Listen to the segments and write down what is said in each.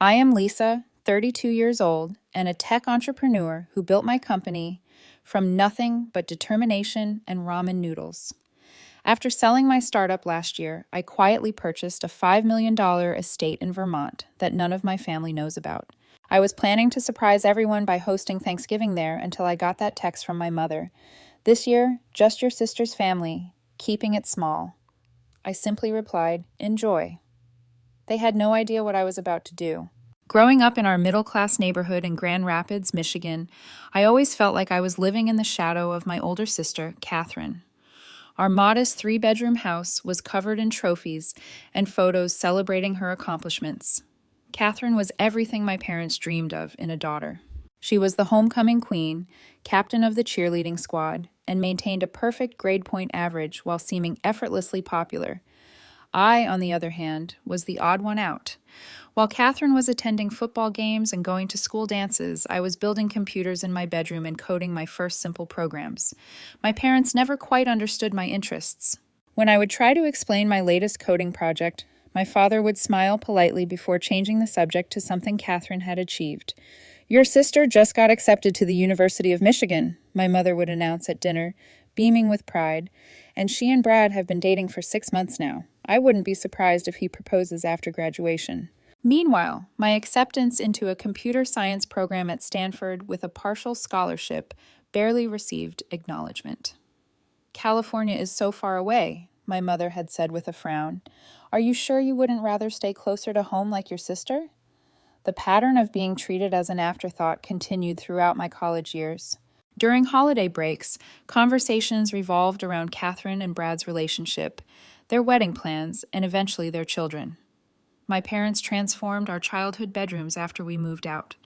I am Lisa, 32 years old, and a tech entrepreneur who built my company from nothing but determination and ramen noodles. After selling my startup last year, I quietly purchased a $5 million estate in Vermont that none of my family knows about. I was planning to surprise everyone by hosting Thanksgiving there until I got that text from my mother. This year, just your sister's family, keeping it small. I simply replied, enjoy. They had no idea what I was about to do. Growing up in our middle-class neighborhood in Grand Rapids, Michigan, I always felt like I was living in the shadow of my older sister, Catherine. Our modest three-bedroom house was covered in trophies and photos celebrating her accomplishments. Catherine was everything my parents dreamed of in a daughter. She was the homecoming queen, captain of the cheerleading squad, and maintained a perfect grade point average while seeming effortlessly popular. I, on the other hand, was the odd one out. While Catherine was attending football games and going to school dances, I was building computers in my bedroom and coding my first simple programs. My parents never quite understood my interests. When I would try to explain my latest coding project, my father would smile politely before changing the subject to something Catherine had achieved. "Your sister just got accepted to the University of Michigan," my mother would announce at dinner, beaming with pride, "and she and Brad have been dating for 6 months now. I wouldn't be surprised if he proposes after graduation." Meanwhile, my acceptance into a computer science program at Stanford with a partial scholarship barely received acknowledgement. "California is so far away," my mother had said with a frown. "Are you sure you wouldn't rather stay closer to home like your sister?" The pattern of being treated as an afterthought continued throughout my college years. During holiday breaks, conversations revolved around Catherine and Brad's relationship, their wedding plans, and eventually their children. My parents transformed our childhood bedrooms after we moved out.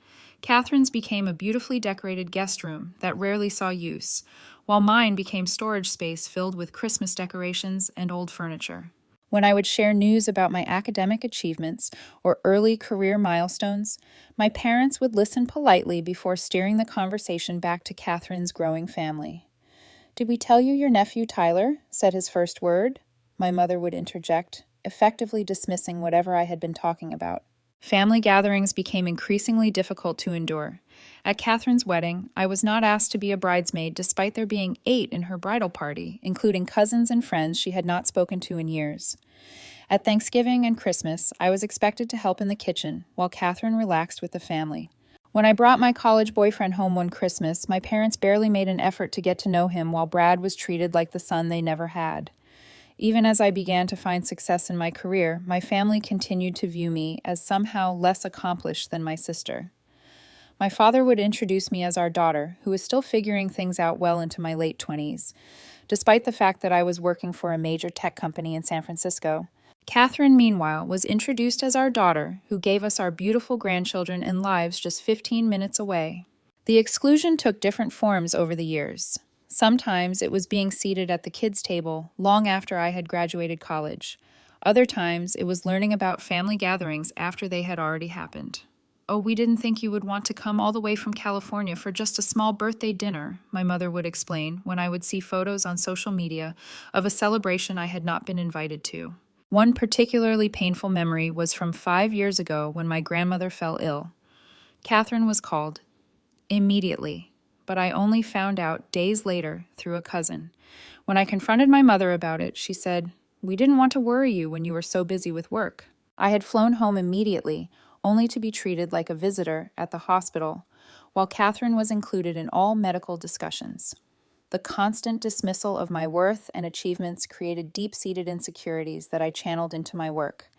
Catherine's became a beautifully decorated guest room that rarely saw use, while mine became storage space filled with Christmas decorations and old furniture. When I would share news about my academic achievements or early career milestones, my parents would listen politely before steering the conversation back to Catherine's growing family. "Did we tell you your nephew Tyler said his first word?" my mother would interject, effectively dismissing whatever I had been talking about. Family gatherings became increasingly difficult to endure. At Catherine's wedding, I was not asked to be a bridesmaid despite there being 8 in her bridal party, including cousins and friends she had not spoken to in years. At Thanksgiving and Christmas, I was expected to help in the kitchen, while Catherine relaxed with the family. When I brought my college boyfriend home one Christmas, my parents barely made an effort to get to know him while Brad was treated like the son they never had. Even as I began to find success in my career, my family continued to view me as somehow less accomplished than my sister. My father would introduce me as our daughter, who was still figuring things out well into my late 20s, despite the fact that I was working for a major tech company in San Francisco. Catherine, meanwhile, was introduced as our daughter, who gave us our beautiful grandchildren and lives just 15 minutes away. The exclusion took different forms over the years. Sometimes it was being seated at the kids' table long after I had graduated college. Other times it was learning about family gatherings after they had already happened. "Oh, we didn't think you would want to come all the way from California for just a small birthday dinner," my mother would explain when I would see photos on social media of a celebration I had not been invited to. One particularly painful memory was from 5 years ago when my grandmother fell ill. Catherine was called immediately, but I only found out days later through a cousin. When I confronted my mother about it, she said, "We didn't want to worry you when you were so busy with work." I had flown home immediately, only to be treated like a visitor at the hospital, while Catherine was included in all medical discussions. The constant dismissal of my worth and achievements created deep-seated insecurities that I channeled into my work.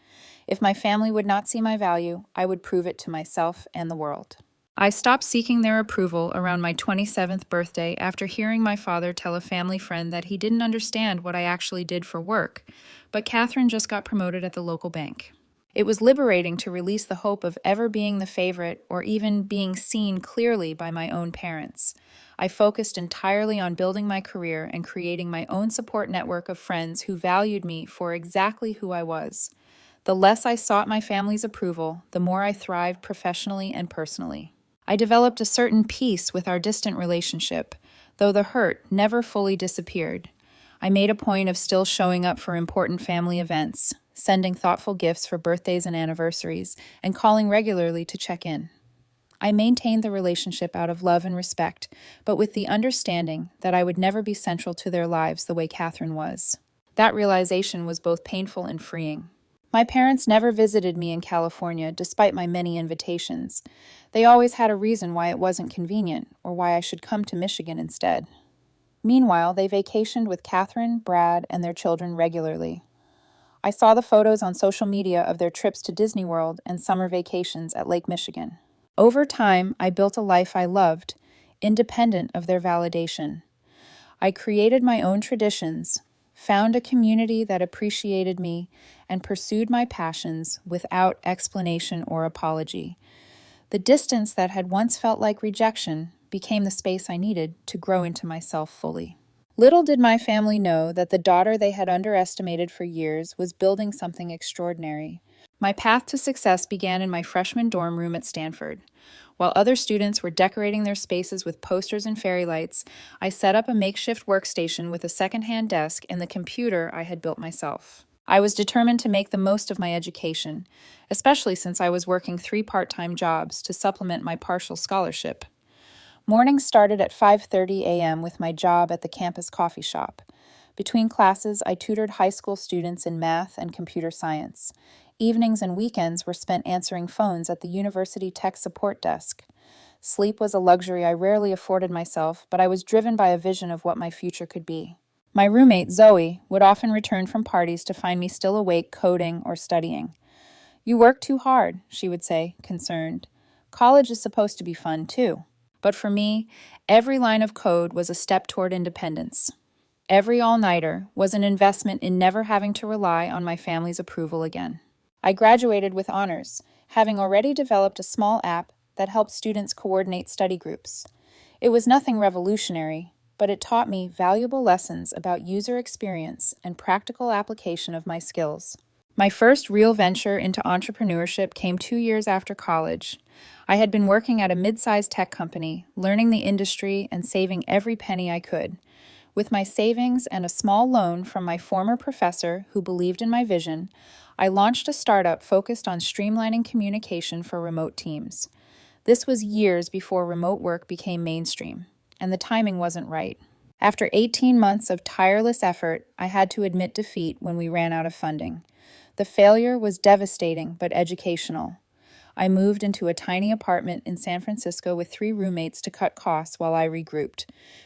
If my family would not see my value, I would prove it to myself and the world. I stopped seeking their approval around my 27th birthday after hearing my father tell a family friend that he didn't understand what I actually did for work, but Catherine just got promoted at the local bank. It was liberating to release the hope of ever being the favorite or even being seen clearly by my own parents. I focused entirely on building my career and creating my own support network of friends who valued me for exactly who I was. The less I sought my family's approval, the more I thrived professionally and personally. I developed a certain peace with our distant relationship, though the hurt never fully disappeared. I made a point of still showing up for important family events, sending thoughtful gifts for birthdays and anniversaries, and calling regularly to check in. I maintained the relationship out of love and respect, but with the understanding that I would never be central to their lives the way Catherine was. That realization was both painful and freeing. My parents never visited me in California, despite my many invitations. They always had a reason why it wasn't convenient, or why I should come to Michigan instead. Meanwhile, they vacationed with Catherine, Brad, and their children regularly. I saw the photos on social media of their trips to Disney World and summer vacations at Lake Michigan. Over time, I built a life I loved, independent of their validation. I created my own traditions, found a community that appreciated me, and pursued my passions without explanation or apology. The distance that had once felt like rejection became the space I needed to grow into myself fully. Little did my family know that the daughter they had underestimated for years was building something extraordinary. My path to success began in my freshman dorm room at Stanford. While other students were decorating their spaces with posters and fairy lights, I set up a makeshift workstation with a secondhand desk and the computer I had built myself. I was determined to make the most of my education, especially since I was working 3 part-time jobs to supplement my partial scholarship. Mornings started at 5:30 a.m. with my job at the campus coffee shop. Between classes, I tutored high school students in math and computer science. Evenings and weekends were spent answering phones at the university tech support desk. Sleep was a luxury I rarely afforded myself, but I was driven by a vision of what my future could be. My roommate, Zoe, would often return from parties to find me still awake coding or studying. "You work too hard," she would say, concerned. "College is supposed to be fun, too." But for me, every line of code was a step toward independence. Every all-nighter was an investment in never having to rely on my family's approval again. I graduated with honors, having already developed a small app that helped students coordinate study groups. It was nothing revolutionary, but it taught me valuable lessons about user experience and practical application of my skills. My first real venture into entrepreneurship came 2 years after college. I had been working at a mid-sized tech company, learning the industry and saving every penny I could. With my savings and a small loan from my former professor who believed in my vision, I launched a startup focused on streamlining communication for remote teams. This was years before remote work became mainstream, and the timing wasn't right. After 18 months of tireless effort, I had to admit defeat when we ran out of funding. The failure was devastating but educational. I moved into a tiny apartment in San Francisco with 3 roommates to cut costs while I regrouped.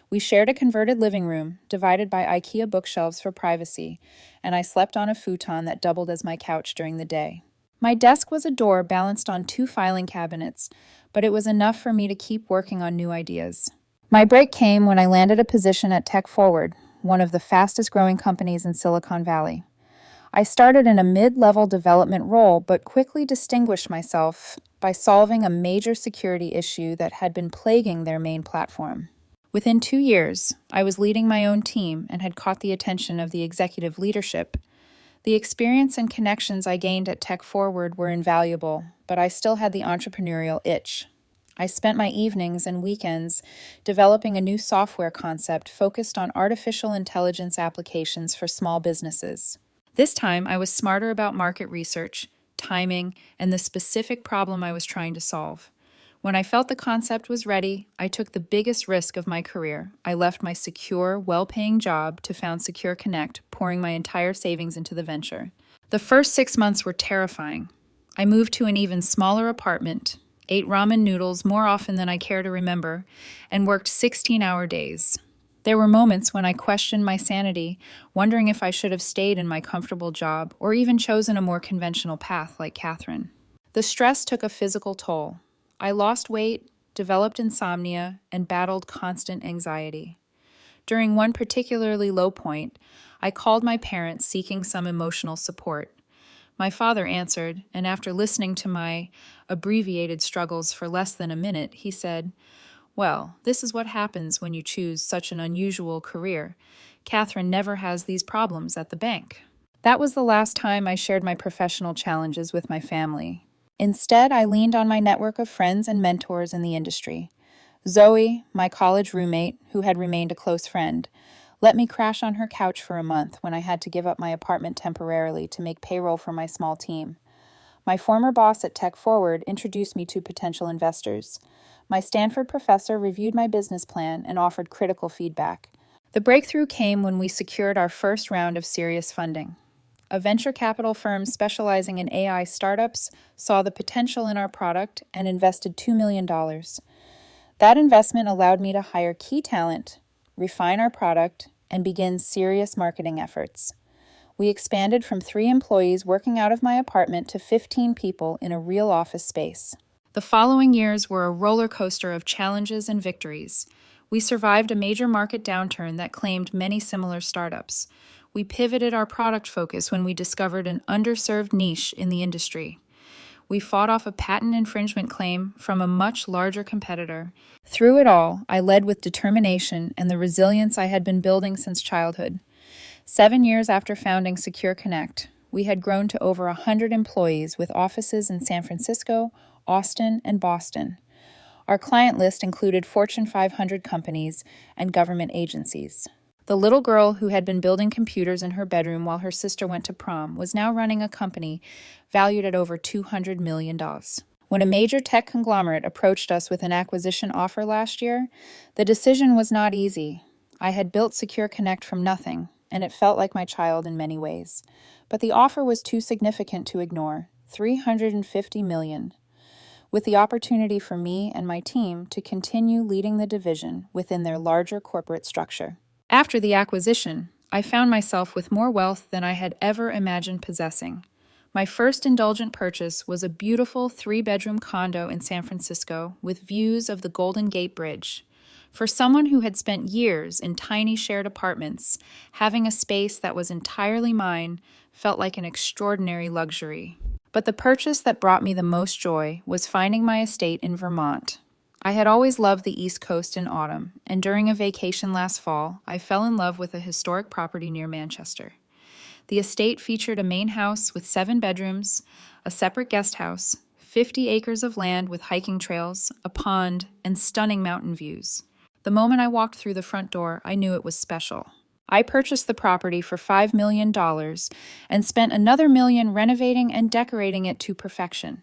We shared a converted living room, divided by IKEA bookshelves for privacy, and I slept on a futon that doubled as my couch during the day. My desk was a door balanced on 2 filing cabinets, but it was enough for me to keep working on new ideas. My break came when I landed a position at Tech Forward, one of the fastest-growing companies in Silicon Valley. I started in a mid-level development role, but quickly distinguished myself by solving a major security issue that had been plaguing their main platform. Within 2 years, I was leading my own team and had caught the attention of the executive leadership. The experience and connections I gained at Tech Forward were invaluable, but I still had the entrepreneurial itch. I spent my evenings and weekends developing a new software concept focused on artificial intelligence applications for small businesses. This time, I was smarter about market research, timing, and the specific problem I was trying to solve. When I felt the concept was ready, I took the biggest risk of my career. I left my secure, well-paying job to found Secure Connect, pouring my entire savings into the venture. The first 6 months were terrifying. I moved to an even smaller apartment, ate ramen noodles more often than I care to remember, and worked 16-hour days. There were moments when I questioned my sanity, wondering if I should have stayed in my comfortable job or even chosen a more conventional path like Catherine. The stress took a physical toll. I lost weight, developed insomnia, and battled constant anxiety. During one particularly low point, I called my parents seeking some emotional support. My father answered, and after listening to my abbreviated struggles for less than a minute, he said, "Well, this is what happens when you choose such an unusual career. Catherine never has these problems at the bank." That was the last time I shared my professional challenges with my family. Instead, I leaned on my network of friends and mentors in the industry. Zoe, my college roommate, who had remained a close friend, let me crash on her couch for a month when I had to give up my apartment temporarily to make payroll for my small team. My former boss at Tech Forward introduced me to potential investors. My Stanford professor reviewed my business plan and offered critical feedback. The breakthrough came when we secured our first round of serious funding. A venture capital firm specializing in AI startups saw the potential in our product and invested $2 million. That investment allowed me to hire key talent, refine our product, and begin serious marketing efforts. We expanded from 3 employees working out of my apartment to 15 people in a real office space. The following years were a roller coaster of challenges and victories. We survived a major market downturn that claimed many similar startups. We pivoted our product focus when we discovered an underserved niche in the industry. We fought off a patent infringement claim from a much larger competitor. Through it all, I led with determination and the resilience I had been building since childhood. 7 years after founding Secure Connect, we had grown to over 100 employees with offices in San Francisco, Austin, and Boston. Our client list included Fortune 500 companies and government agencies. The little girl who had been building computers in her bedroom while her sister went to prom was now running a company valued at over $200 million. When a major tech conglomerate approached us with an acquisition offer last year, the decision was not easy. I had built Secure Connect from nothing, and it felt like my child in many ways. But the offer was too significant to ignore, $350 million, with the opportunity for me and my team to continue leading the division within their larger corporate structure. After the acquisition, I found myself with more wealth than I had ever imagined possessing. My first indulgent purchase was a beautiful 3-bedroom condo in San Francisco with views of the Golden Gate Bridge. For someone who had spent years in tiny shared apartments, having a space that was entirely mine felt like an extraordinary luxury. But the purchase that brought me the most joy was finding my estate in Vermont. I had always loved the East Coast in autumn, and during a vacation last fall, I fell in love with a historic property near Manchester. The estate featured a main house with 7 bedrooms, a separate guest house, 50 acres of land with hiking trails, a pond, and stunning mountain views. The moment I walked through the front door, I knew it was special. I purchased the property for $5 million and spent another $1 million renovating and decorating it to perfection.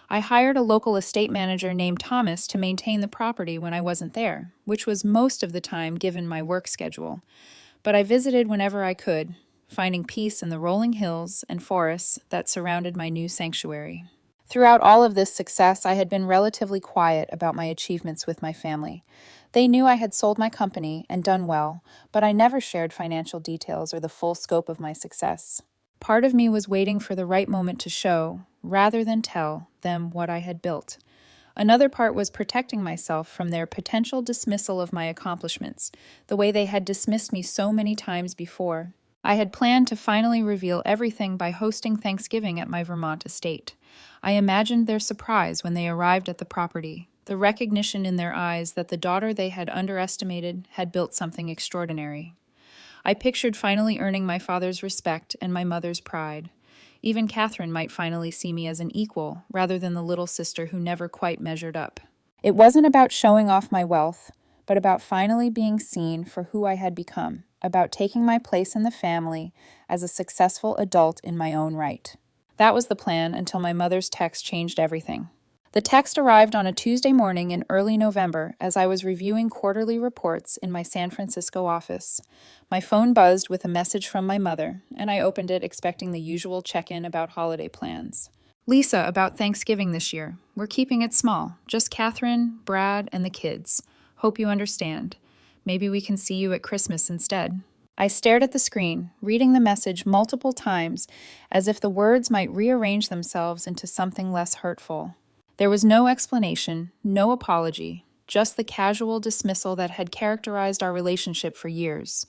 I hired a local estate manager named Thomas to maintain the property when I wasn't there, which was most of the time given my work schedule. But I visited whenever I could, finding peace in the rolling hills and forests that surrounded my new sanctuary. Throughout all of this success, I had been relatively quiet about my achievements with my family. They knew I had sold my company and done well, but I never shared financial details or the full scope of my success. Part of me was waiting for the right moment to show, rather than tell, them what I had built. Another part was protecting myself from their potential dismissal of my accomplishments, the way they had dismissed me so many times before. I had planned to finally reveal everything by hosting Thanksgiving at my Vermont estate. I imagined their surprise when they arrived at the property, the recognition in their eyes that the daughter they had underestimated had built something extraordinary. I pictured finally earning my father's respect and my mother's pride. Even Catherine might finally see me as an equal, rather than the little sister who never quite measured up. It wasn't about showing off my wealth, but about finally being seen for who I had become, about taking my place in the family as a successful adult in my own right. That was the plan until my mother's text changed everything. The text arrived on a Tuesday morning in early November as I was reviewing quarterly reports in my San Francisco office. My phone buzzed with a message from my mother, and I opened it expecting the usual check-in about holiday plans. "Lisa, about Thanksgiving this year. We're keeping it small. Just Catherine, Brad, and the kids. Hope you understand. Maybe we can see you at Christmas instead." I stared at the screen, reading the message multiple times, as if the words might rearrange themselves into something less hurtful. There was no explanation, no apology, just the casual dismissal that had characterized our relationship for years.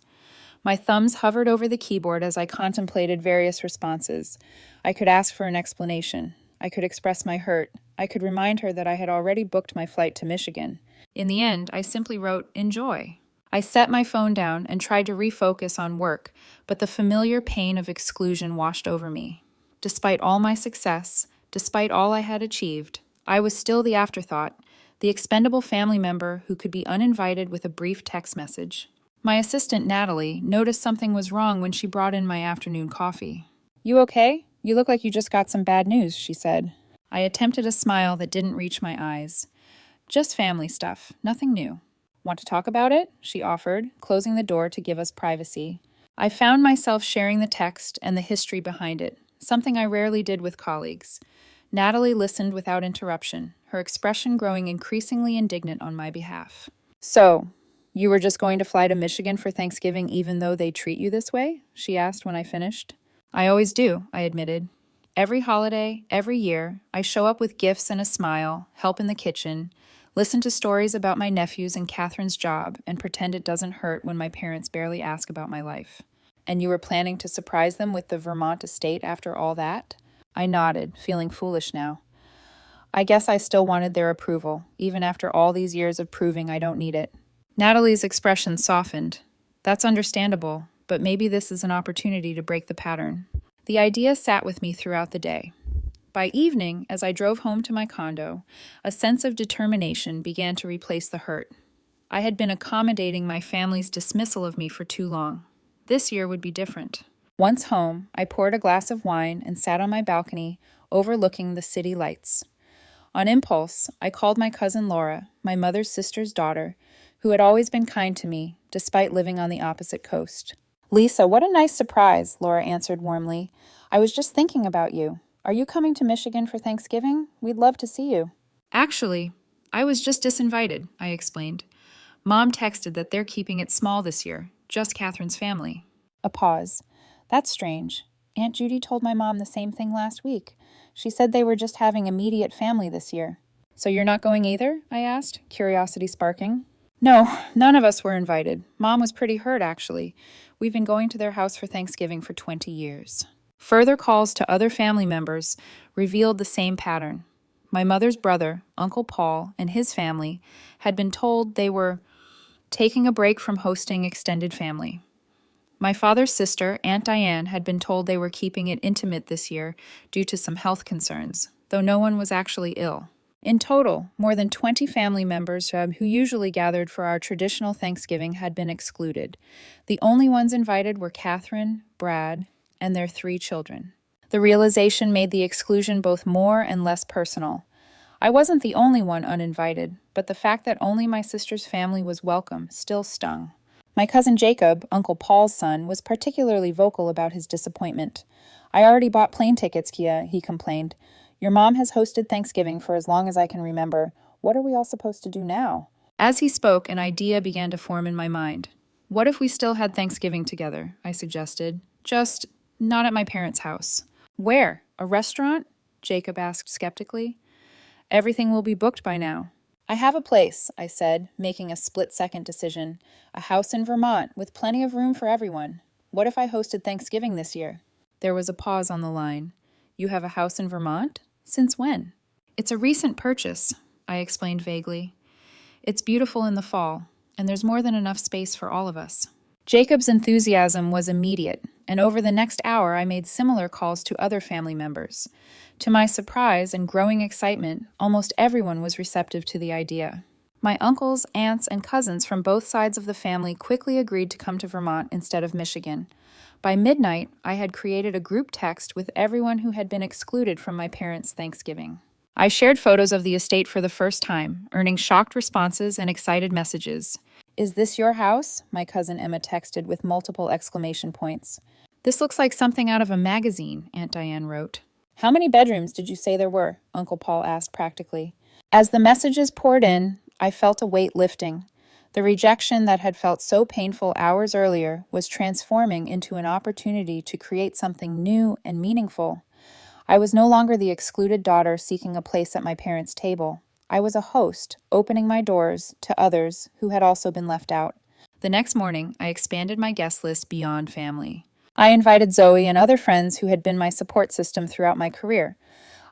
My thumbs hovered over the keyboard as I contemplated various responses. I could ask for an explanation. I could express my hurt. I could remind her that I had already booked my flight to Michigan. In the end, I simply wrote, "Enjoy." I set my phone down and tried to refocus on work, but the familiar pain of exclusion washed over me. Despite all my success, despite all I had achieved, I was still the afterthought, the expendable family member who could be uninvited with a brief text message. My assistant, Natalie, noticed something was wrong when she brought in my afternoon coffee. "You okay? You look like you just got some bad news," she said. I attempted a smile that didn't reach my eyes. "Just family stuff, nothing new." "Want to talk about it?" she offered, closing the door to give us privacy. I found myself sharing the text and the history behind it, something I rarely did with colleagues. Natalie listened without interruption, her expression growing increasingly indignant on my behalf. "So, you were just going to fly to Michigan for Thanksgiving even though they treat you this way?" she asked when I finished. "I always do," I admitted. "Every holiday, every year, I show up with gifts and a smile, help in the kitchen, listen to stories about my nephews and Catherine's job, and pretend it doesn't hurt when my parents barely ask about my life." "And you were planning to surprise them with the Vermont estate after all that?" I nodded, feeling foolish now. I guess I still wanted their approval, even after all these years of proving I don't need it. Natalie's expression softened. "That's understandable, but maybe this is an opportunity to break the pattern." The idea sat with me throughout the day. By evening, as I drove home to my condo, a sense of determination began to replace the hurt. I had been accommodating my family's dismissal of me for too long. This year would be different. Once home, I poured a glass of wine and sat on my balcony, overlooking the city lights. On impulse, I called my cousin Laura, my mother's sister's daughter, who had always been kind to me, despite living on the opposite coast. "Lisa, what a nice surprise," Laura answered warmly. "I was just thinking about you. Are you coming to Michigan for Thanksgiving? We'd love to see you." "Actually, I was just disinvited," I explained. "Mom texted that they're keeping it small this year, just Catherine's family." A pause. "That's strange. Aunt Judy told my mom the same thing last week. She said they were just having immediate family this year." "So you're not going either?" I asked, curiosity sparking. "No, none of us were invited. Mom was pretty hurt, actually. We've been going to their house for Thanksgiving for 20 years. Further calls to other family members revealed the same pattern. My mother's brother, Uncle Paul, and his family had been told they were taking a break from hosting extended family. My father's sister, Aunt Diane, had been told they were keeping it intimate this year due to some health concerns, though no one was actually ill. In total, more than 20 family members who usually gathered for our traditional Thanksgiving had been excluded. The only ones invited were Catherine, Brad, and their 3 children. The realization made the exclusion both more and less personal. I wasn't the only one uninvited, but the fact that only my sister's family was welcome still stung. My cousin Jacob, Uncle Paul's son, was particularly vocal about his disappointment. "I already bought plane tickets, Kia," he complained. "Your mom has hosted Thanksgiving for as long as I can remember. What are we all supposed to do now?" As he spoke, an idea began to form in my mind. "What if we still had Thanksgiving together?" I suggested. "Just not at my parents' house." "Where? A restaurant?" Jacob asked skeptically. "Everything will be booked by now." "I have a place," I said, making a split-second decision. "A house in Vermont, with plenty of room for everyone. What if I hosted Thanksgiving this year?" There was a pause on the line. "You have a house in Vermont? Since when?" "It's a recent purchase," I explained vaguely. "It's beautiful in the fall, and there's more than enough space for all of us." Jacob's enthusiasm was immediate, and over the next hour I made similar calls to other family members. To my surprise and growing excitement, almost everyone was receptive to the idea. My uncles, aunts, and cousins from both sides of the family quickly agreed to come to Vermont instead of Michigan. By midnight, I had created a group text with everyone who had been excluded from my parents' Thanksgiving. I shared photos of the estate for the first time, earning shocked responses and excited messages. "Is this your house?" my cousin Emma texted with multiple exclamation points. "This looks like something out of a magazine," Aunt Diane wrote. "How many bedrooms did you say there were?" Uncle Paul asked practically. As the messages poured in, I felt a weight lifting. The rejection that had felt so painful hours earlier was transforming into an opportunity to create something new and meaningful. I was no longer the excluded daughter seeking a place at my parents' table. I was a host, opening my doors to others who had also been left out. The next morning, I expanded my guest list beyond family. I invited Zoe and other friends who had been my support system throughout my career.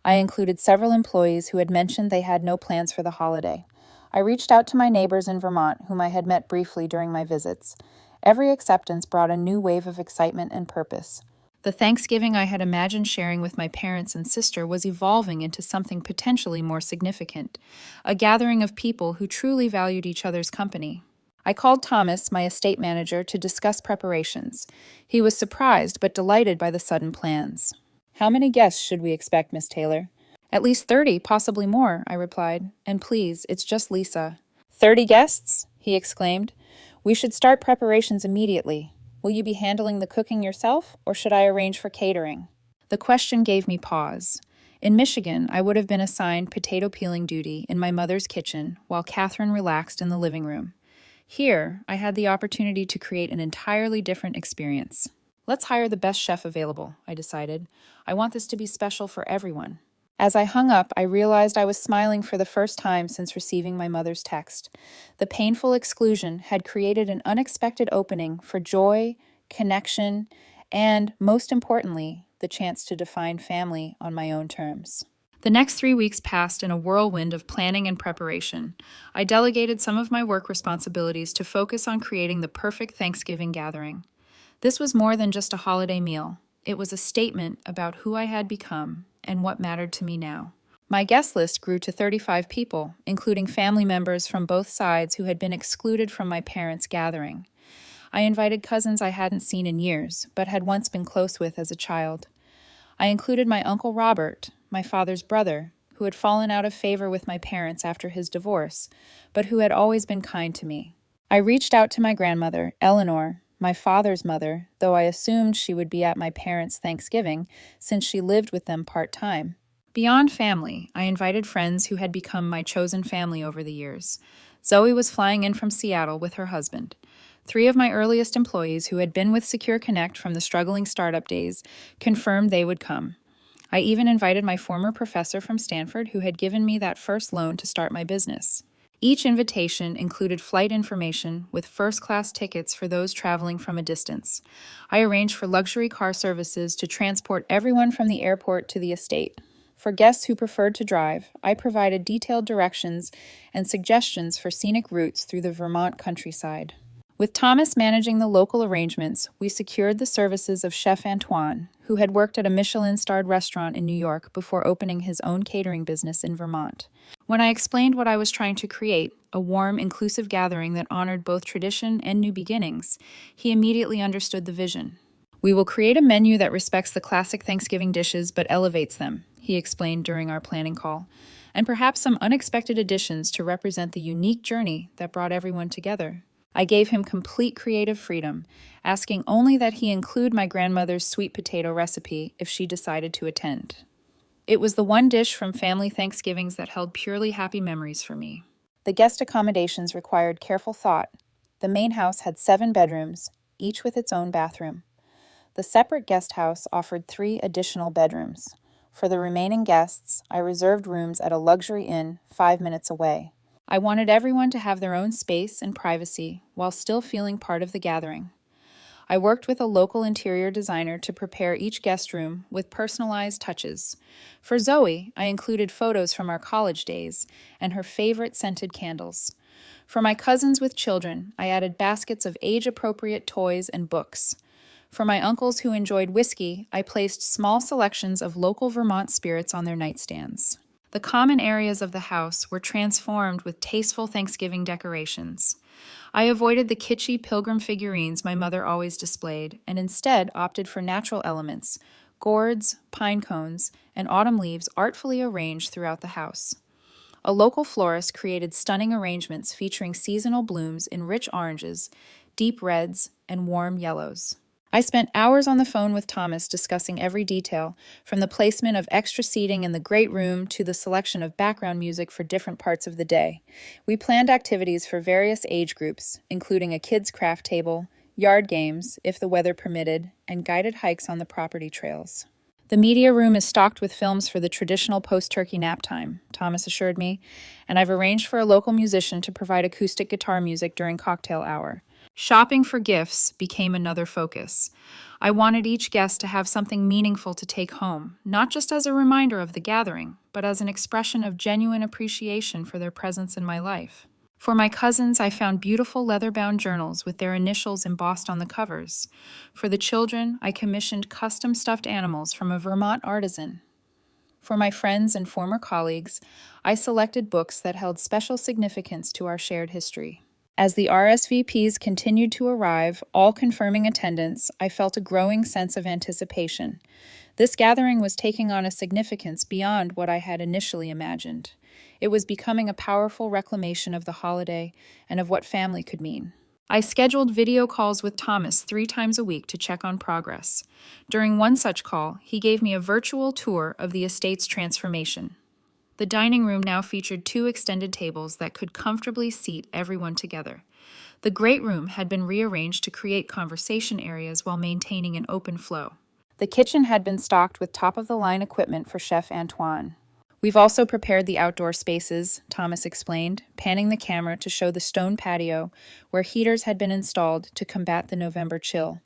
I included several employees who had mentioned they had no plans for the holiday. I reached out to my neighbors in Vermont, whom I had met briefly during my visits. Every acceptance brought a new wave of excitement and purpose. The Thanksgiving I had imagined sharing with my parents and sister was evolving into something potentially more significant, a gathering of people who truly valued each other's company. I called Thomas, my estate manager, to discuss preparations. He was surprised but delighted by the sudden plans. "How many guests should we expect, Miss Taylor?" "At least 30, possibly more," I replied. "And please, it's just Lisa." "30 guests?" he exclaimed. "We should start preparations immediately. Will you be handling the cooking yourself, or should I arrange for catering?" The question gave me pause. In Michigan, I would have been assigned potato peeling duty in my mother's kitchen while Catherine relaxed in the living room. Here, I had the opportunity to create an entirely different experience. "Let's hire the best chef available," I decided. "I want this to be special for everyone." As I hung up, I realized I was smiling for the first time since receiving my mother's text. The painful exclusion had created an unexpected opening for joy, connection, and, most importantly, the chance to define family on my own terms. The next 3 weeks passed in a whirlwind of planning and preparation. I delegated some of my work responsibilities to focus on creating the perfect Thanksgiving gathering. This was more than just a holiday meal. It was a statement about who I had become and what mattered to me now. My guest list grew to 35 people, including family members from both sides who had been excluded from my parents' gathering. I invited cousins I hadn't seen in years, but had once been close with as a child. I included my Uncle Robert, my father's brother, who had fallen out of favor with my parents after his divorce, but who had always been kind to me. I reached out to my grandmother, Eleanor, my father's mother, though I assumed she would be at my parents' Thanksgiving since she lived with them part-time. Beyond family, I invited friends who had become my chosen family over the years. Zoe was flying in from Seattle with her husband. 3 of my earliest employees who had been with Secure Connect from the struggling startup days confirmed they would come. I even invited my former professor from Stanford who had given me that first loan to start my business. Each invitation included flight information with first-class tickets for those traveling from a distance. I arranged for luxury car services to transport everyone from the airport to the estate. For guests who preferred to drive, I provided detailed directions and suggestions for scenic routes through the Vermont countryside. With Thomas managing the local arrangements, we secured the services of Chef Antoine, who had worked at a Michelin-starred restaurant in New York before opening his own catering business in Vermont. When I explained what I was trying to create, a warm, inclusive gathering that honored both tradition and new beginnings, he immediately understood the vision. "We will create a menu that respects the classic Thanksgiving dishes but elevates them," he explained during our planning call, "and perhaps some unexpected additions to represent the unique journey that brought everyone together." I gave him complete creative freedom, asking only that he include my grandmother's sweet potato recipe if she decided to attend. It was the one dish from family Thanksgivings that held purely happy memories for me. The guest accommodations required careful thought. The main house had 7 bedrooms, each with its own bathroom. The separate guest house offered 3 additional bedrooms. For the remaining guests, I reserved rooms at a luxury inn 5 minutes away. I wanted everyone to have their own space and privacy while still feeling part of the gathering. I worked with a local interior designer to prepare each guest room with personalized touches. For Zoe, I included photos from our college days and her favorite scented candles. For my cousins with children, I added baskets of age-appropriate toys and books. For my uncles who enjoyed whiskey, I placed small selections of local Vermont spirits on their nightstands. The common areas of the house were transformed with tasteful Thanksgiving decorations. I avoided the kitschy pilgrim figurines my mother always displayed and instead opted for natural elements, gourds, pine cones, and autumn leaves artfully arranged throughout the house. A local florist created stunning arrangements featuring seasonal blooms in rich oranges, deep reds, and warm yellows. I spent hours on the phone with Thomas discussing every detail, from the placement of extra seating in the great room to the selection of background music for different parts of the day. We planned activities for various age groups, including a kids' craft table, yard games, if the weather permitted, and guided hikes on the property trails. "The media room is stocked with films for the traditional post-turkey nap time," Thomas assured me, "and I've arranged for a local musician to provide acoustic guitar music during cocktail hour." Shopping for gifts became another focus. I wanted each guest to have something meaningful to take home, not just as a reminder of the gathering, but as an expression of genuine appreciation for their presence in my life. For my cousins, I found beautiful leather-bound journals with their initials embossed on the covers. For the children, I commissioned custom stuffed animals from a Vermont artisan. For my friends and former colleagues, I selected books that held special significance to our shared history. As the RSVPs continued to arrive, all confirming attendance, I felt a growing sense of anticipation. This gathering was taking on a significance beyond what I had initially imagined. It was becoming a powerful reclamation of the holiday and of what family could mean. I scheduled video calls with Thomas 3 times a week to check on progress. During one such call, he gave me a virtual tour of the estate's transformation. The dining room now featured 2 extended tables that could comfortably seat everyone together. The great room had been rearranged to create conversation areas while maintaining an open flow. The kitchen had been stocked with top-of-the-line equipment for Chef Antoine. We've also prepared the outdoor spaces, Thomas explained, panning the camera to show the stone patio where heaters had been installed to combat the November chill.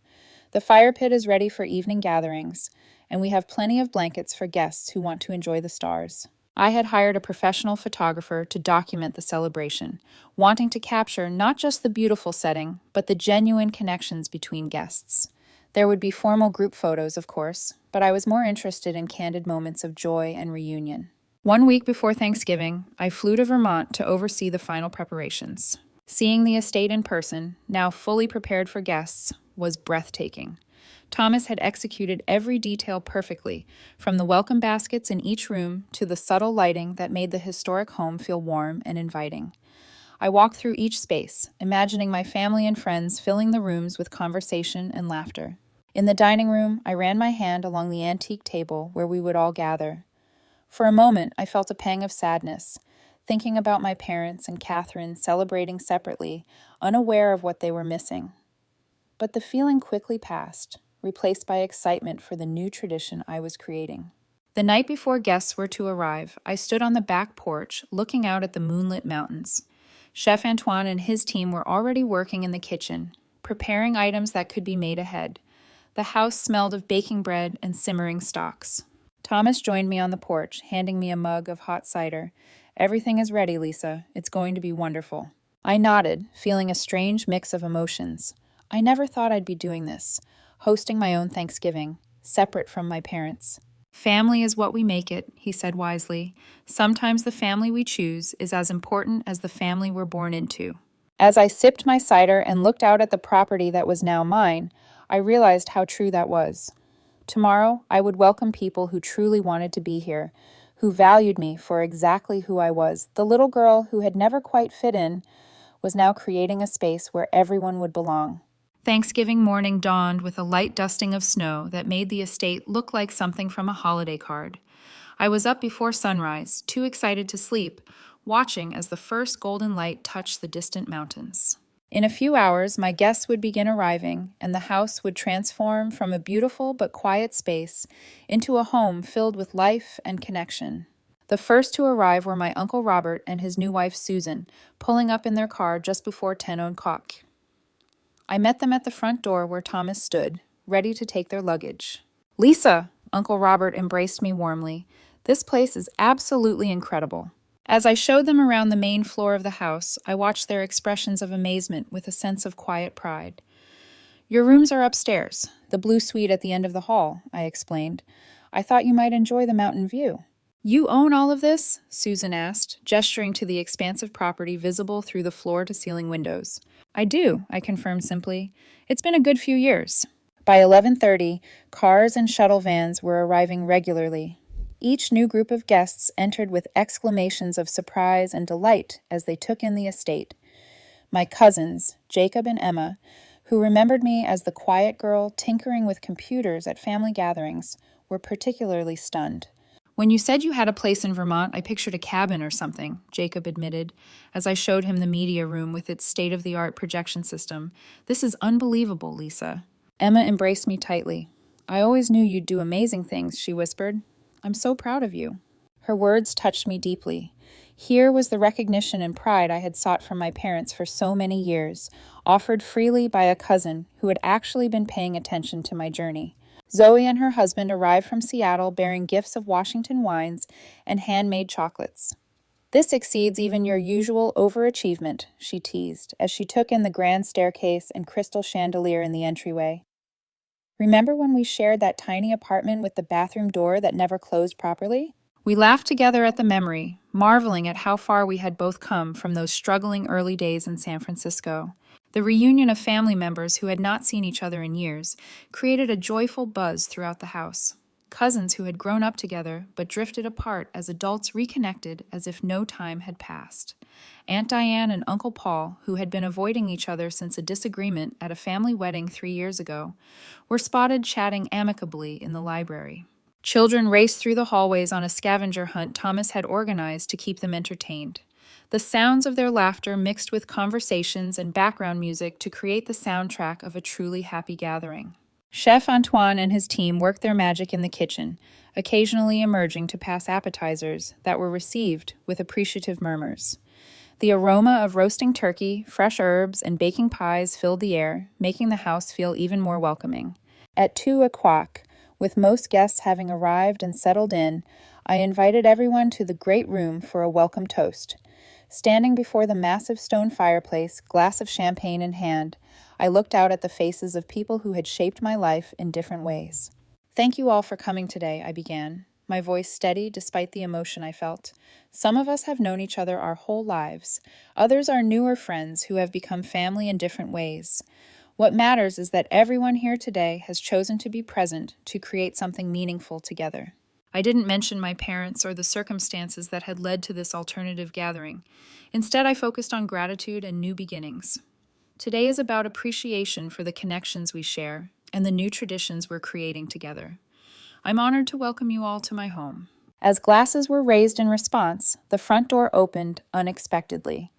The fire pit is ready for evening gatherings, and we have plenty of blankets for guests who want to enjoy the stars. I had hired a professional photographer to document the celebration, wanting to capture not just the beautiful setting, but the genuine connections between guests. There would be formal group photos, of course, but I was more interested in candid moments of joy and reunion. 1 week before Thanksgiving, I flew to Vermont to oversee the final preparations. Seeing the estate in person, now fully prepared for guests, was breathtaking. Thomas had executed every detail perfectly, from the welcome baskets in each room to the subtle lighting that made the historic home feel warm and inviting. I walked through each space, imagining my family and friends filling the rooms with conversation and laughter. In the dining room, I ran my hand along the antique table where we would all gather. For a moment, I felt a pang of sadness, thinking about my parents and Catherine celebrating separately, unaware of what they were missing. But the feeling quickly passed, replaced by excitement for the new tradition I was creating. The night before guests were to arrive, I stood on the back porch looking out at the moonlit mountains. Chef Antoine and his team were already working in the kitchen, preparing items that could be made ahead. The house smelled of baking bread and simmering stocks. Thomas joined me on the porch, handing me a mug of hot cider. "Everything is ready, Lisa. It's going to be wonderful." I nodded, feeling a strange mix of emotions. I never thought I'd be doing this, hosting my own Thanksgiving, separate from my parents. "Family is what we make it," he said wisely. "Sometimes the family we choose is as important as the family we're born into." As I sipped my cider and looked out at the property that was now mine, I realized how true that was. Tomorrow, I would welcome people who truly wanted to be here, who valued me for exactly who I was. The little girl who had never quite fit in was now creating a space where everyone would belong. Thanksgiving morning dawned with a light dusting of snow that made the estate look like something from a holiday card. I was up before sunrise, too excited to sleep, watching as the first golden light touched the distant mountains. In a few hours, my guests would begin arriving, and the house would transform from a beautiful but quiet space into a home filled with life and connection. The first to arrive were my Uncle Robert and his new wife Susan, pulling up in their car just before 10 o'clock. I met them at the front door where Thomas stood, ready to take their luggage. "Lisa!" Uncle Robert embraced me warmly. "This place is absolutely incredible." As I showed them around the main floor of the house, I watched their expressions of amazement with a sense of quiet pride. "Your rooms are upstairs, the blue suite at the end of the hall," I explained. "I thought you might enjoy the mountain view." "You own all of this?" Susan asked, gesturing to the expansive property visible through the floor-to-ceiling windows. "I do," I confirmed simply. "It's been a good few years." By 11:30, cars and shuttle vans were arriving regularly. Each new group of guests entered with exclamations of surprise and delight as they took in the estate. My cousins, Jacob and Emma, who remembered me as the quiet girl tinkering with computers at family gatherings, were particularly stunned. "When you said you had a place in Vermont, I pictured a cabin or something," Jacob admitted, as I showed him the media room with its state-of-the-art projection system. "This is unbelievable, Lisa." Emma embraced me tightly. "I always knew you'd do amazing things," she whispered. "I'm so proud of you." Her words touched me deeply. Here was the recognition and pride I had sought from my parents for so many years, offered freely by a cousin who had actually been paying attention to my journey. Zoe and her husband arrived from Seattle bearing gifts of Washington wines and handmade chocolates. "This exceeds even your usual overachievement," she teased, as she took in the grand staircase and crystal chandelier in the entryway. "Remember when we shared that tiny apartment with the bathroom door that never closed properly? We laughed together at the memory, marveling at how far we had both come from those struggling early days in San Francisco. The reunion of family members who had not seen each other in years created a joyful buzz throughout the house. Cousins who had grown up together but drifted apart as adults reconnected as if no time had passed. Aunt Diane and Uncle Paul, who had been avoiding each other since a disagreement at a family wedding 3 years ago, were spotted chatting amicably in the library. Children raced through the hallways on a scavenger hunt Thomas had organized to keep them entertained. The sounds of their laughter mixed with conversations and background music to create the soundtrack of a truly happy gathering. Chef Antoine and his team worked their magic in the kitchen, occasionally emerging to pass appetizers that were received with appreciative murmurs. The aroma of roasting turkey, fresh herbs, and baking pies filled the air, making the house feel even more welcoming. At 2:00, with most guests having arrived and settled in, I invited everyone to the great room for a welcome toast. Standing before the massive stone fireplace, glass of champagne in hand, I looked out at the faces of people who had shaped my life in different ways. "Thank you all for coming today," I began, my voice steady despite the emotion I felt. "Some of us have known each other our whole lives. Others are newer friends who have become family in different ways. What matters is that everyone here today has chosen to be present to create something meaningful together." I didn't mention my parents or the circumstances that had led to this alternative gathering. Instead, I focused on gratitude and new beginnings. Today is about appreciation for the connections we share and the new traditions we're creating together. I'm honored to welcome you all to my home. As glasses were raised in response, the front door opened unexpectedly.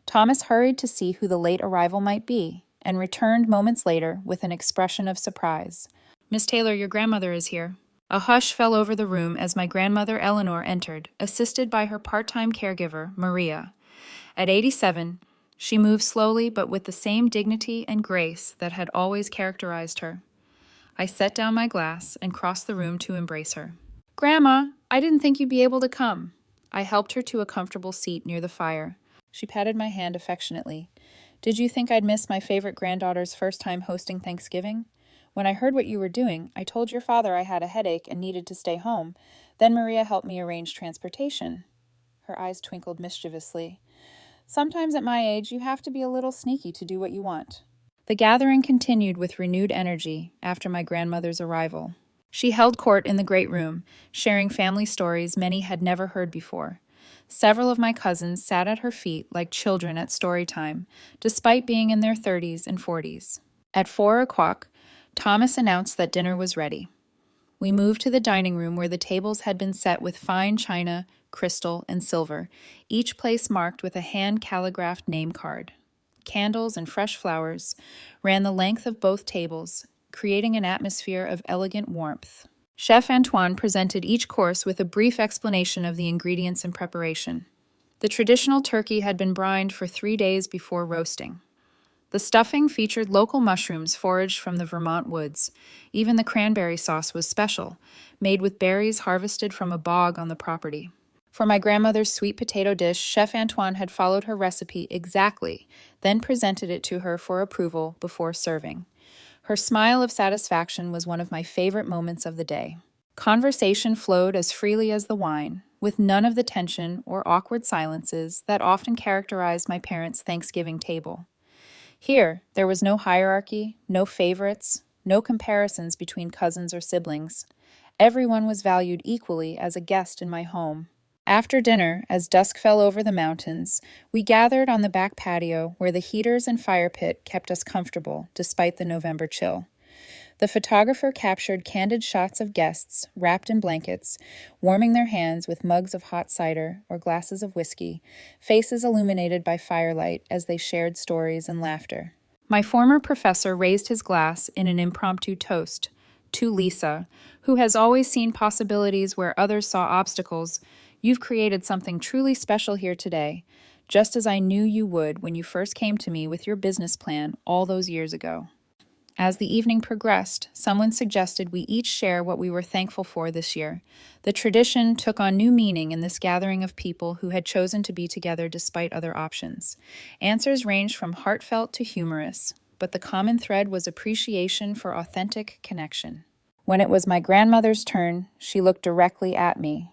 Thomas hurried to see who the late arrival might be and returned moments later with an expression of surprise. "Miss Taylor, your grandmother is here." A hush fell over the room as my grandmother Eleanor entered, assisted by her part-time caregiver, Maria. At 87, she moved slowly but with the same dignity and grace that had always characterized her. I set down my glass and crossed the room to embrace her. "Grandma, I didn't think you'd be able to come." I helped her to a comfortable seat near the fire. She patted my hand affectionately. "Did you think I'd miss my favorite granddaughter's first time hosting Thanksgiving? When I heard what you were doing, I told your father I had a headache and needed to stay home. Then Maria helped me arrange transportation." Her eyes twinkled mischievously. "Sometimes at my age, you have to be a little sneaky to do what you want." The gathering continued with renewed energy after my grandmother's arrival. She held court in the great room, sharing family stories many had never heard before. Several of my cousins sat at her feet like children at story time, despite being in their 30s and 40s. At 4:00, Thomas announced that dinner was ready. We moved to the dining room where the tables had been set with fine china, crystal, and silver, each place marked with a hand-calligraphed name card. Candles and fresh flowers ran the length of both tables, creating an atmosphere of elegant warmth. Chef Antoine presented each course with a brief explanation of the ingredients and preparation. The traditional turkey had been brined for 3 days before roasting. The stuffing featured local mushrooms foraged from the Vermont woods. Even the cranberry sauce was special, made with berries harvested from a bog on the property. For my grandmother's sweet potato dish, Chef Antoine had followed her recipe exactly, then presented it to her for approval before serving. Her smile of satisfaction was one of my favorite moments of the day. Conversation flowed as freely as the wine, with none of the tension or awkward silences that often characterized my parents' Thanksgiving table. Here, there was no hierarchy, no favorites, no comparisons between cousins or siblings. Everyone was valued equally as a guest in my home. After dinner, as dusk fell over the mountains, we gathered on the back patio where the heaters and fire pit kept us comfortable despite the November chill. The photographer captured candid shots of guests, wrapped in blankets, warming their hands with mugs of hot cider or glasses of whiskey, faces illuminated by firelight as they shared stories and laughter. My former professor raised his glass in an impromptu toast. To Lisa, who has always seen possibilities where others saw obstacles, "You've created something truly special here today, just as I knew you would when you first came to me with your business plan all those years ago." As the evening progressed, someone suggested we each share what we were thankful for this year. The tradition took on new meaning in this gathering of people who had chosen to be together despite other options. Answers ranged from heartfelt to humorous, but the common thread was appreciation for authentic connection. When it was my grandmother's turn, she looked directly at me.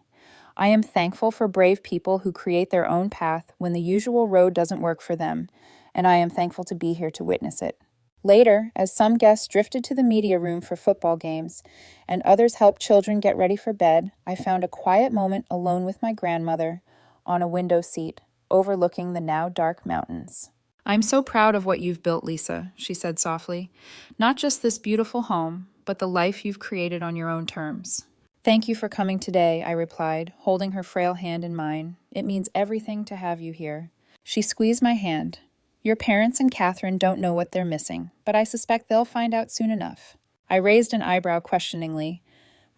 I am thankful for brave people who create their own path when the usual road doesn't work for them, and I am thankful to be here to witness it. Later, as some guests drifted to the media room for football games and others helped children get ready for bed, I found a quiet moment alone with my grandmother on a window seat overlooking the now dark mountains. "I'm so proud of what you've built, Lisa," she said softly. "Not just this beautiful home, but the life you've created on your own terms." "Thank you for coming today," I replied, holding her frail hand in mine. "It means everything to have you here." She squeezed my hand. "Your parents and Catherine don't know what they're missing, but I suspect they'll find out soon enough." I raised an eyebrow questioningly.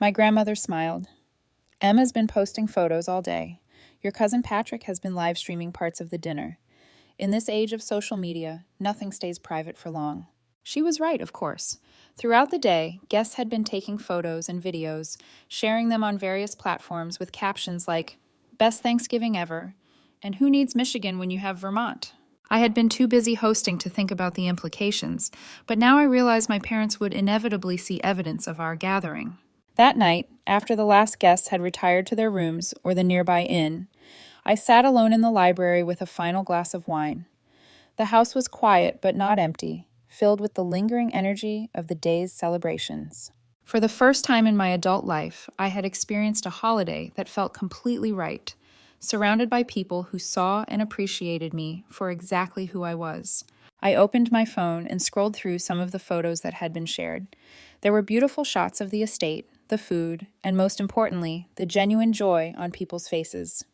My grandmother smiled. "Emma's been posting photos all day. Your cousin Patrick has been live streaming parts of the dinner. In this age of social media, nothing stays private for long." She was right, of course. Throughout the day, guests had been taking photos and videos, sharing them on various platforms with captions like, "Best Thanksgiving ever," and "Who needs Michigan when you have Vermont?" I had been too busy hosting to think about the implications, but now I realized my parents would inevitably see evidence of our gathering. That night, after the last guests had retired to their rooms or the nearby inn, I sat alone in the library with a final glass of wine. The house was quiet but not empty, filled with the lingering energy of the day's celebrations. For the first time in my adult life, I had experienced a holiday that felt completely right, surrounded by people who saw and appreciated me for exactly who I was. I opened my phone and scrolled through some of the photos that had been shared. There were beautiful shots of the estate, the food, and most importantly, the genuine joy on people's faces.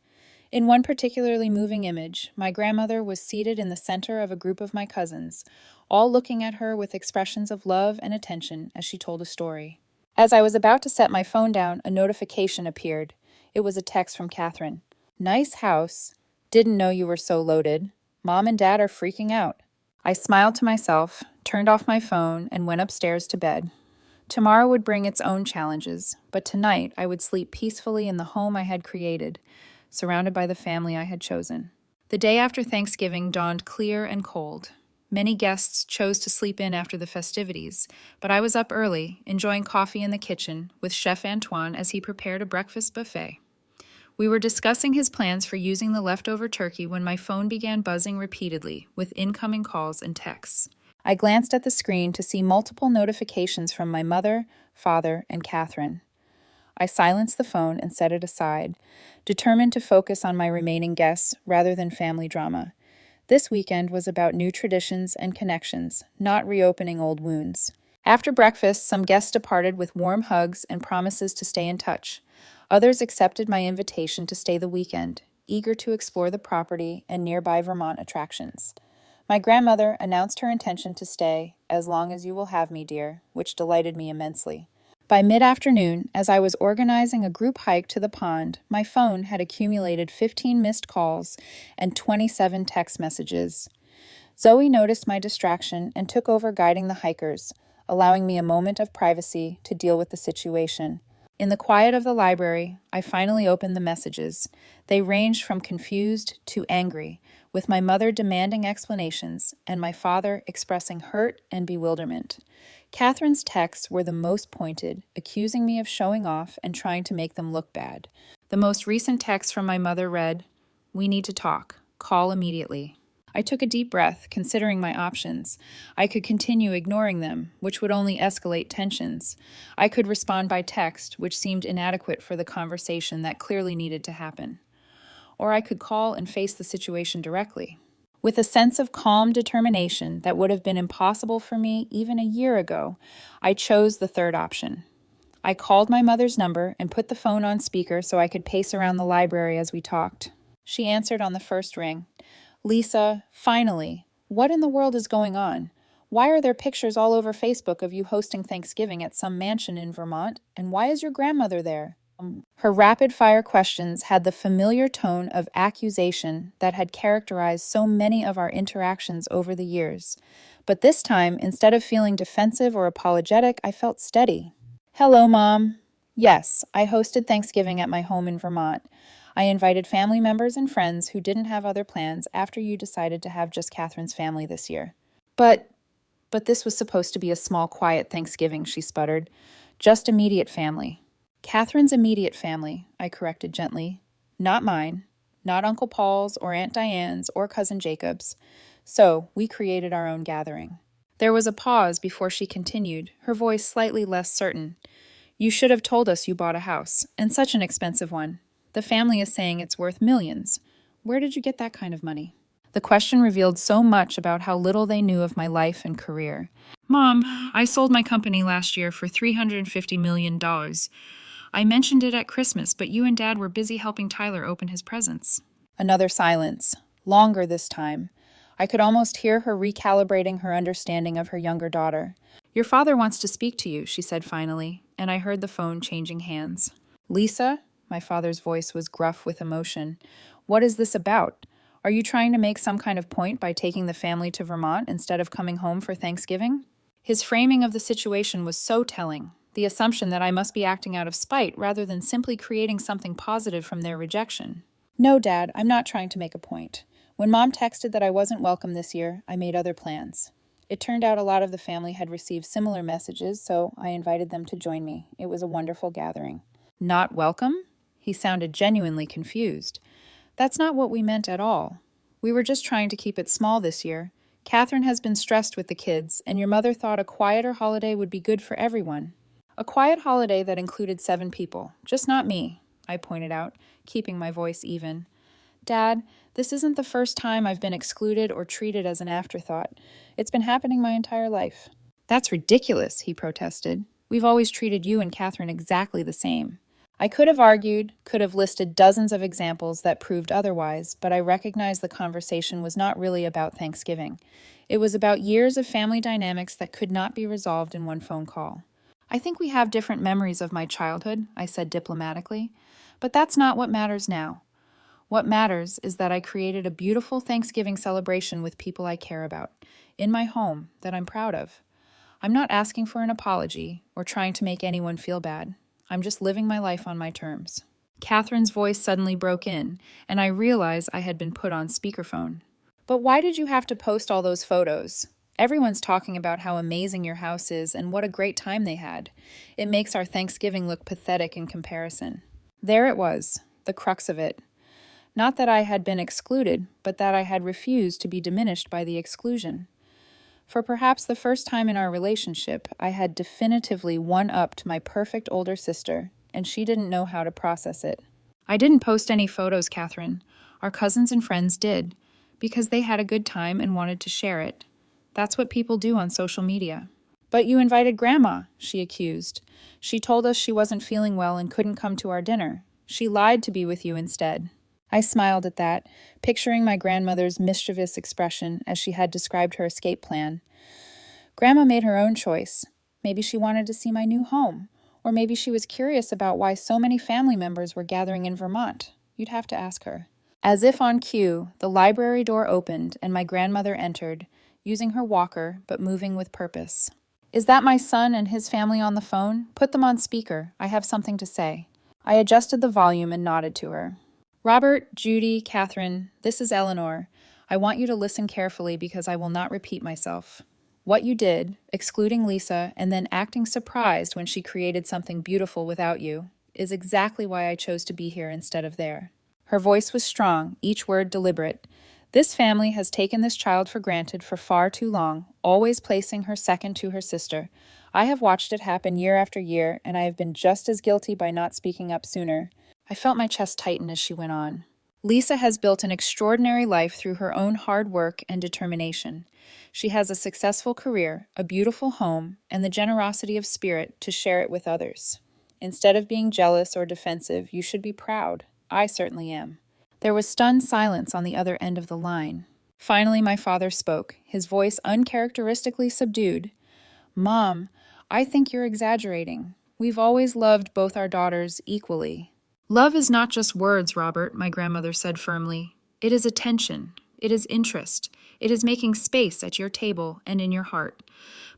In one particularly moving image, my grandmother was seated in the center of a group of my cousins, all looking at her with expressions of love and attention as she told a story. As I was about to set my phone down, a notification appeared. It was a text from Catherine. "Nice house. Didn't know you were so loaded. Mom and Dad are freaking out." I smiled to myself, turned off my phone, and went upstairs to bed. Tomorrow would bring its own challenges, but tonight I would sleep peacefully in the home I had created, surrounded by the family I had chosen. The day after Thanksgiving dawned clear and cold. Many guests chose to sleep in after the festivities, but I was up early, enjoying coffee in the kitchen with Chef Antoine as he prepared a breakfast buffet. We were discussing his plans for using the leftover turkey when my phone began buzzing repeatedly with incoming calls and texts. I glanced at the screen to see multiple notifications from my mother, father, and Catherine. I silenced the phone and set it aside, determined to focus on my remaining guests rather than family drama. This weekend was about new traditions and connections, not reopening old wounds. After breakfast, some guests departed with warm hugs and promises to stay in touch. Others accepted my invitation to stay the weekend, eager to explore the property and nearby Vermont attractions. My grandmother announced her intention to stay, "as long as you will have me, dear," which delighted me immensely. By mid-afternoon, as I was organizing a group hike to the pond, my phone had accumulated 15 missed calls and 27 text messages. Zoe noticed my distraction and took over guiding the hikers, allowing me a moment of privacy to deal with the situation. In the quiet of the library, I finally opened the messages. They ranged from confused to angry, with my mother demanding explanations and my father expressing hurt and bewilderment. Catherine's texts were the most pointed, accusing me of showing off and trying to make them look bad. The most recent text from my mother read, "We need to talk. Call immediately." I took a deep breath, considering my options. I could continue ignoring them, which would only escalate tensions. I could respond by text, which seemed inadequate for the conversation that clearly needed to happen. Or I could call and face the situation directly. With a sense of calm determination that would have been impossible for me even a year ago, I chose the third option. I called my mother's number and put the phone on speaker so I could pace around the library as we talked. She answered on the first ring. "Lisa, finally. What in the world is going on? Why are there pictures all over Facebook of you hosting Thanksgiving at some mansion in Vermont? And why is your grandmother there?" Her rapid-fire questions had the familiar tone of accusation that had characterized so many of our interactions over the years. But this time, instead of feeling defensive or apologetic, I felt steady. "Hello, Mom. Yes, I hosted Thanksgiving at my home in Vermont. I invited family members and friends who didn't have other plans after you decided to have just Catherine's family this year. But this was supposed to be a small, quiet Thanksgiving," she sputtered. "Just immediate family." Catherine's immediate family, I corrected gently. Not mine, not Uncle Paul's or Aunt Diane's or Cousin Jacob's. So we created our own gathering. There was a pause before she continued, her voice slightly less certain. You should have told us you bought a house, and such an expensive one. The family is saying it's worth millions. Where did you get that kind of money? The question revealed so much about how little they knew of my life and career. Mom, I sold my company last year for $350 million. I mentioned it at Christmas, but you and Dad were busy helping Tyler open his presents. Another silence, longer this time. I could almost hear her recalibrating her understanding of her younger daughter. Your father wants to speak to you, she said finally, and I heard the phone changing hands. Lisa? My father's voice was gruff with emotion. What is this about? Are you trying to make some kind of point by taking the family to Vermont instead of coming home for Thanksgiving? His framing of the situation was so telling. The assumption that I must be acting out of spite rather than simply creating something positive from their rejection. No, Dad, I'm not trying to make a point. When Mom texted that I wasn't welcome this year, I made other plans. It turned out a lot of the family had received similar messages, so I invited them to join me. It was a wonderful gathering. Not welcome? He sounded genuinely confused. That's not what we meant at all. We were just trying to keep it small this year. Catherine has been stressed with the kids, and your mother thought a quieter holiday would be good for everyone. A quiet holiday that included 7 people, just not me, I pointed out, keeping my voice even. Dad, this isn't the first time I've been excluded or treated as an afterthought. It's been happening my entire life. That's ridiculous, he protested. We've always treated you and Catherine exactly the same. I could have argued, could have listed dozens of examples that proved otherwise, but I recognized the conversation was not really about Thanksgiving. It was about years of family dynamics that could not be resolved in one phone call. I think we have different memories of my childhood, I said diplomatically, but that's not what matters now. What matters is that I created a beautiful Thanksgiving celebration with people I care about, in my home, that I'm proud of. I'm not asking for an apology or trying to make anyone feel bad. I'm just living my life on my terms. Catherine's voice suddenly broke in, and I realized I had been put on speakerphone. But why did you have to post all those photos? Everyone's talking about how amazing your house is and what a great time they had. It makes our Thanksgiving look pathetic in comparison. There it was, the crux of it. Not that I had been excluded, but that I had refused to be diminished by the exclusion. For perhaps the first time in our relationship, I had definitively one-upped my perfect older sister, and she didn't know how to process it. I didn't post any photos, Catherine. Our cousins and friends did, because they had a good time and wanted to share it. That's what people do on social media. But you invited Grandma, she accused. She told us she wasn't feeling well and couldn't come to our dinner. She lied to be with you instead. I smiled at that, picturing my grandmother's mischievous expression as she had described her escape plan. Grandma made her own choice. Maybe she wanted to see my new home, or maybe she was curious about why so many family members were gathering in Vermont. You'd have to ask her. As if on cue, the library door opened and my grandmother entered, using her walker but moving with purpose. Is that my son and his family on the phone? Put them on speaker. I have something to say. I adjusted the volume and nodded to her. Robert, Judy, Catherine, this is Eleanor. I want you to listen carefully because I will not repeat myself. What you did, excluding Lisa and then acting surprised when she created something beautiful without you, is exactly why I chose to be here instead of there. Her voice was strong, each word deliberate. This family has taken this child for granted for far too long, always placing her second to her sister. I have watched it happen year after year, and I have been just as guilty by not speaking up sooner. I felt my chest tighten as she went on. Lisa has built an extraordinary life through her own hard work and determination. She has a successful career, a beautiful home, and the generosity of spirit to share it with others. Instead of being jealous or defensive, you should be proud. I certainly am. There was stunned silence on the other end of the line. Finally, my father spoke, his voice uncharacteristically subdued. Mom, I think you're exaggerating. We've always loved both our daughters equally. Love is not just words, Robert, my grandmother said firmly. It is attention. It is interest. It is making space at your table and in your heart.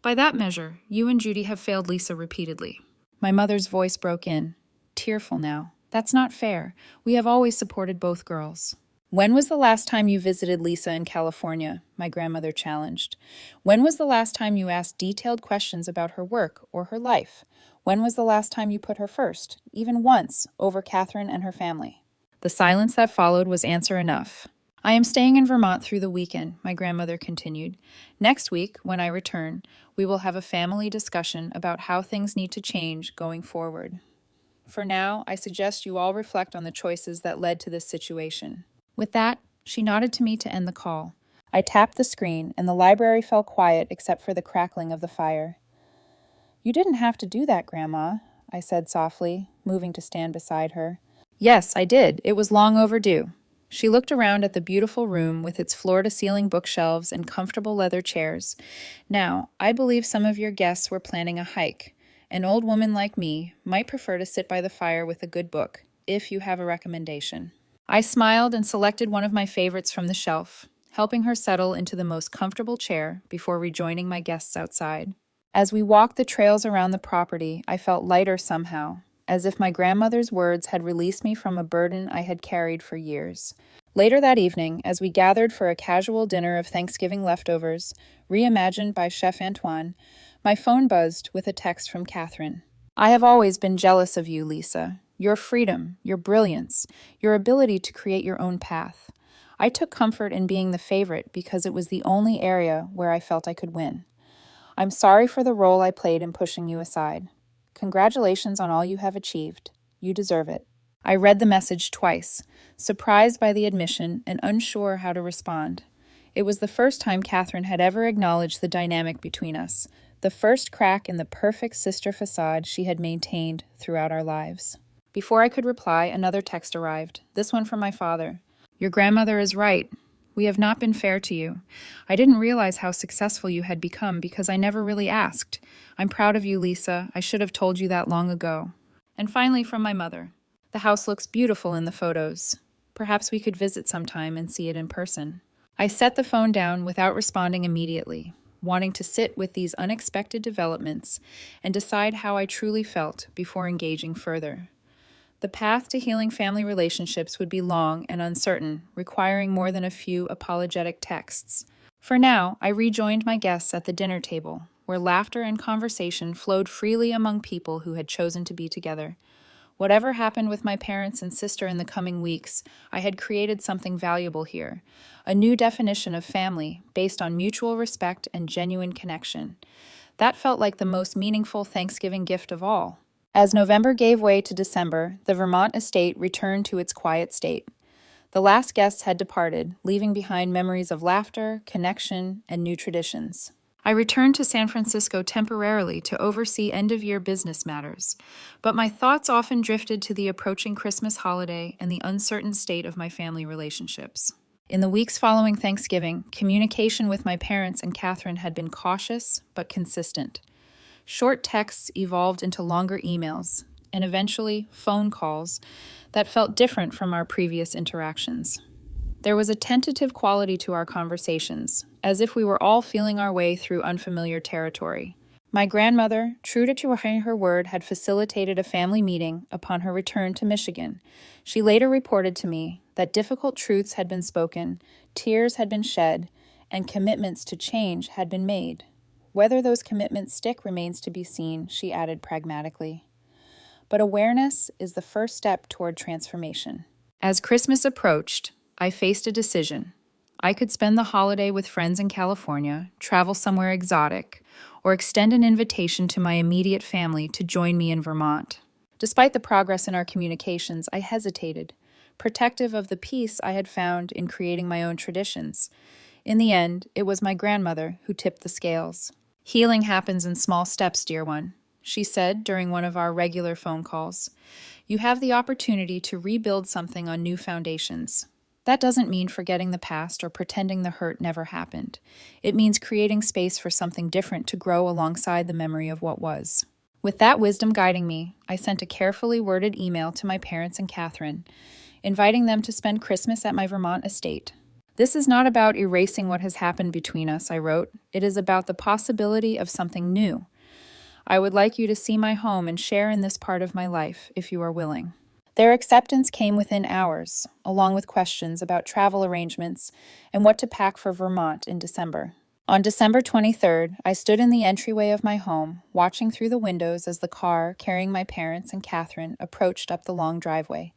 By that measure, you and Judy have failed Lisa repeatedly. My mother's voice broke in, tearful now. That's not fair. We have always supported both girls. When was the last time you visited Lisa in California? My grandmother challenged. When was the last time you asked detailed questions about her work or her life? When was the last time you put her first, even once, over Catherine and her family? The silence that followed was answer enough. I am staying in Vermont through the weekend, my grandmother continued. Next week, when I return, we will have a family discussion about how things need to change going forward. For now, I suggest you all reflect on the choices that led to this situation. With that, she nodded to me to end the call. I tapped the screen, and the library fell quiet except for the crackling of the fire. You didn't have to do that, Grandma, I said softly, moving to stand beside her. Yes, I did. It was long overdue. She looked around at the beautiful room with its floor-to-ceiling bookshelves and comfortable leather chairs. Now, I believe some of your guests were planning a hike. An old woman like me might prefer to sit by the fire with a good book, if you have a recommendation. I smiled and selected one of my favorites from the shelf, helping her settle into the most comfortable chair before rejoining my guests outside. As we walked the trails around the property, I felt lighter somehow, as if my grandmother's words had released me from a burden I had carried for years. Later that evening, as we gathered for a casual dinner of Thanksgiving leftovers, reimagined by Chef Antoine, my phone buzzed with a text from Catherine. I have always been jealous of you, Lisa. Your freedom, your brilliance, your ability to create your own path. I took comfort in being the favorite because it was the only area where I felt I could win. I'm sorry for the role I played in pushing you aside. Congratulations on all you have achieved. You deserve it. I read the message twice, surprised by the admission and unsure how to respond. It was the first time Catherine had ever acknowledged the dynamic between us, the first crack in the perfect sister facade she had maintained throughout our lives. Before I could reply, another text arrived, this one from my father. Your grandmother is right. We have not been fair to you. I didn't realize how successful you had become because I never really asked. I'm proud of you, Lisa. I should have told you that long ago. And finally, from my mother. The house looks beautiful in the photos. Perhaps we could visit sometime and see it in person. I set the phone down without responding immediately, wanting to sit with these unexpected developments and decide how I truly felt before engaging further. The path to healing family relationships would be long and uncertain, requiring more than a few apologetic texts. For now, I rejoined my guests at the dinner table, where laughter and conversation flowed freely among people who had chosen to be together. Whatever happened with my parents and sister in the coming weeks, I had created something valuable here, a new definition of family based on mutual respect and genuine connection. That felt like the most meaningful Thanksgiving gift of all. As November gave way to December, the Vermont estate returned to its quiet state. The last guests had departed, leaving behind memories of laughter, connection, and new traditions. I returned to San Francisco temporarily to oversee end-of-year business matters, but my thoughts often drifted to the approaching Christmas holiday and the uncertain state of my family relationships. In the weeks following Thanksgiving, communication with my parents and Catherine had been cautious but consistent. Short texts evolved into longer emails, and eventually phone calls that felt different from our previous interactions. There was a tentative quality to our conversations, as if we were all feeling our way through unfamiliar territory. My grandmother, true to her word, had facilitated a family meeting upon her return to Michigan. She later reported to me that difficult truths had been spoken, tears had been shed, and commitments to change had been made. Whether those commitments stick remains to be seen, she added pragmatically. But awareness is the first step toward transformation. As Christmas approached, I faced a decision. I could spend the holiday with friends in California, travel somewhere exotic, or extend an invitation to my immediate family to join me in Vermont. Despite the progress in our communications, I hesitated, protective of the peace I had found in creating my own traditions. In the end, it was my grandmother who tipped the scales. Healing happens in small steps, dear one, she said during one of our regular phone calls. You have the opportunity to rebuild something on new foundations. That doesn't mean forgetting the past or pretending the hurt never happened. It means creating space for something different to grow alongside the memory of what was. With that wisdom guiding me, I sent a carefully worded email to my parents and Catherine, inviting them to spend Christmas at my Vermont estate. This is not about erasing what has happened between us, I wrote. It is about the possibility of something new. I would like you to see my home and share in this part of my life, if you are willing. Their acceptance came within hours, along with questions about travel arrangements and what to pack for Vermont in December. On December 23rd, I stood in the entryway of my home, watching through the windows as the car carrying my parents and Catherine approached up the long driveway.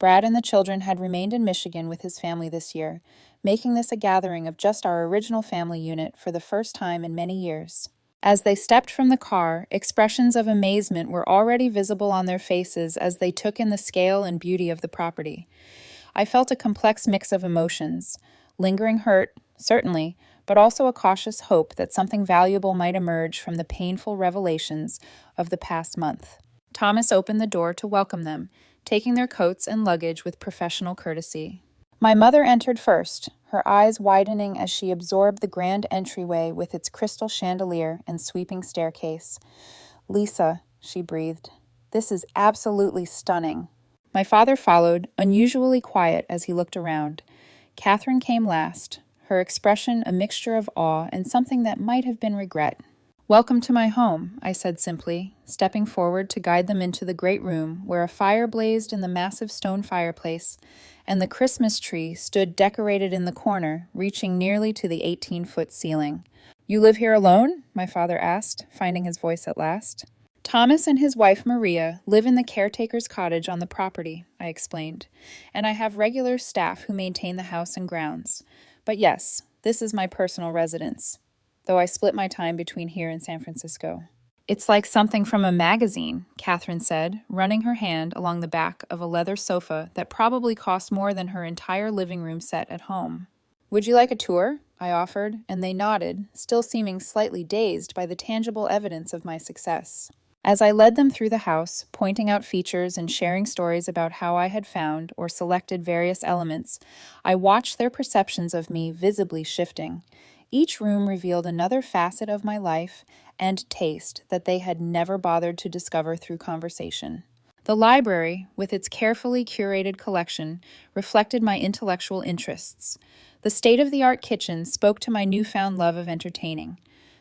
Brad and the children had remained in Michigan with his family this year, making this a gathering of just our original family unit for the first time in many years. As they stepped from the car, expressions of amazement were already visible on their faces as they took in the scale and beauty of the property. I felt a complex mix of emotions, lingering hurt, certainly, but also a cautious hope that something valuable might emerge from the painful revelations of the past month. Thomas opened the door to welcome them, taking their coats and luggage with professional courtesy. My mother entered first, her eyes widening as she absorbed the grand entryway with its crystal chandelier and sweeping staircase. "Lisa," she breathed, "this is absolutely stunning." My father followed, unusually quiet as he looked around. Catherine came last, her expression a mixture of awe and something that might have been regret. "Welcome to my home," I said simply, stepping forward to guide them into the great room where a fire blazed in the massive stone fireplace, and the Christmas tree stood decorated in the corner, reaching nearly to the 18-foot ceiling. "You live here alone?" my father asked, finding his voice at last. "Thomas and his wife Maria live in the caretaker's cottage on the property," I explained, "and I have regular staff who maintain the house and grounds. But yes, this is my personal residence, though I split my time between here and San Francisco." "It's like something from a magazine," Catherine said, running her hand along the back of a leather sofa that probably cost more than her entire living room set at home. "Would you like a tour?" I offered, and they nodded, still seeming slightly dazed by the tangible evidence of my success. As I led them through the house, pointing out features and sharing stories about how I had found or selected various elements, I watched their perceptions of me visibly shifting. Each room revealed another facet of my life and taste that they had never bothered to discover through conversation. The library, with its carefully curated collection, reflected my intellectual interests. The state-of-the-art kitchen spoke to my newfound love of entertaining.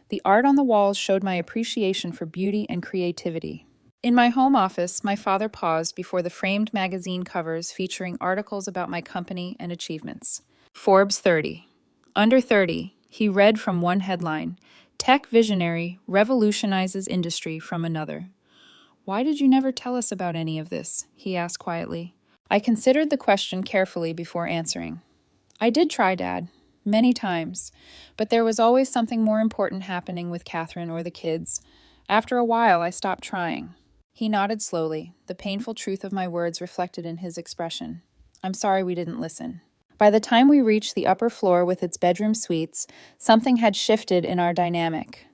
The art on the walls showed my appreciation for beauty and creativity. In my home office, my father paused before the framed magazine covers featuring articles about my company and achievements. Forbes 30. Under 30, he read from one headline, "Tech Visionary Revolutionizes Industry," from another. "Why did you never tell us about any of this?" he asked quietly. I considered the question carefully before answering. "I did try, Dad. Many times. But there was always something more important happening with Catherine or the kids. After a while, I stopped trying." He nodded slowly, the painful truth of my words reflected in his expression. "I'm sorry we didn't listen." By the time we reached the upper floor with its bedroom suites, something had shifted in our dynamic.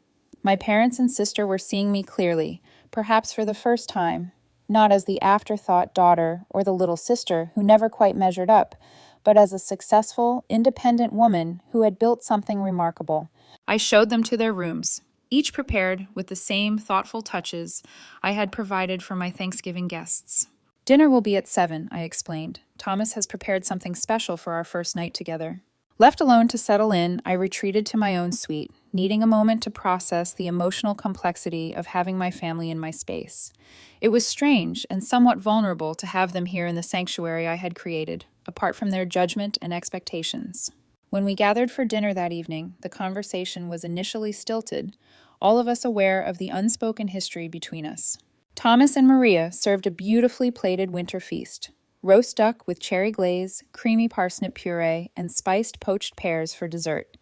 My parents and sister were seeing me clearly, perhaps for the first time, not as the afterthought daughter or the little sister who never quite measured up, but as a successful, independent woman who had built something remarkable. I showed them to their rooms, each prepared with the same thoughtful touches I had provided for my Thanksgiving guests. "Dinner will be at 7, I explained. "Thomas has prepared something special for our first night together." Left alone to settle in, I retreated to my own suite, needing a moment to process the emotional complexity of having my family in my space. It was strange and somewhat vulnerable to have them here in the sanctuary I had created, apart from their judgment and expectations. When we gathered for dinner that evening, the conversation was initially stilted, all of us aware of the unspoken history between us. Thomas and Maria served a beautifully plated winter feast. Roast duck with cherry glaze, creamy parsnip puree, and spiced poached pears for dessert.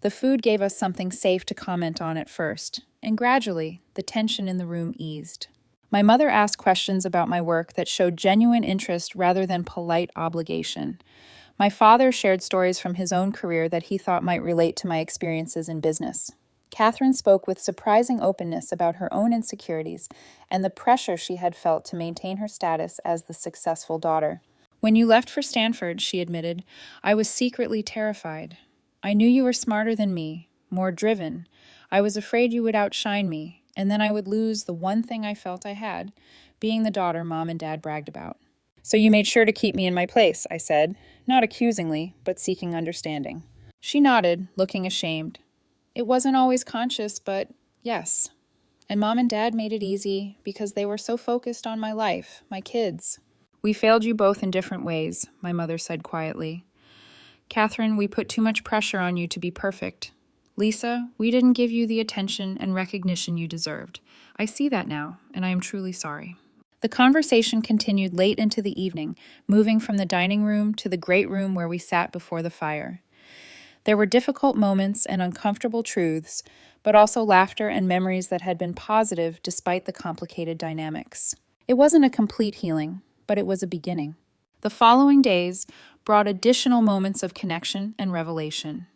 The food gave us something safe to comment on at first, and gradually, the tension in the room eased. My mother asked questions about my work that showed genuine interest rather than polite obligation. My father shared stories from his own career that he thought might relate to my experiences in business. Catherine spoke with surprising openness about her own insecurities and the pressure she had felt to maintain her status as the successful daughter. "When you left for Stanford," she admitted, "I was secretly terrified. I knew you were smarter than me, more driven. I was afraid you would outshine me, and then I would lose the one thing I felt I had, being the daughter Mom and Dad bragged about." "So you made sure to keep me in my place," I said, not accusingly, but seeking understanding. She nodded, looking ashamed. "It wasn't always conscious, but yes. And Mom and Dad made it easy because they were so focused on my life, my kids." "We failed you both in different ways," my mother said quietly. "Catherine, we put too much pressure on you to be perfect. Lisa, we didn't give you the attention and recognition you deserved. I see that now, and I am truly sorry. The conversation continued late into the evening, moving from the dining room to the great room where we sat before the fire. There were difficult moments and uncomfortable truths, but also laughter and memories that had been positive despite the complicated dynamics. It wasn't a complete healing, but it was a beginning. The following days brought additional moments of connection and revelation.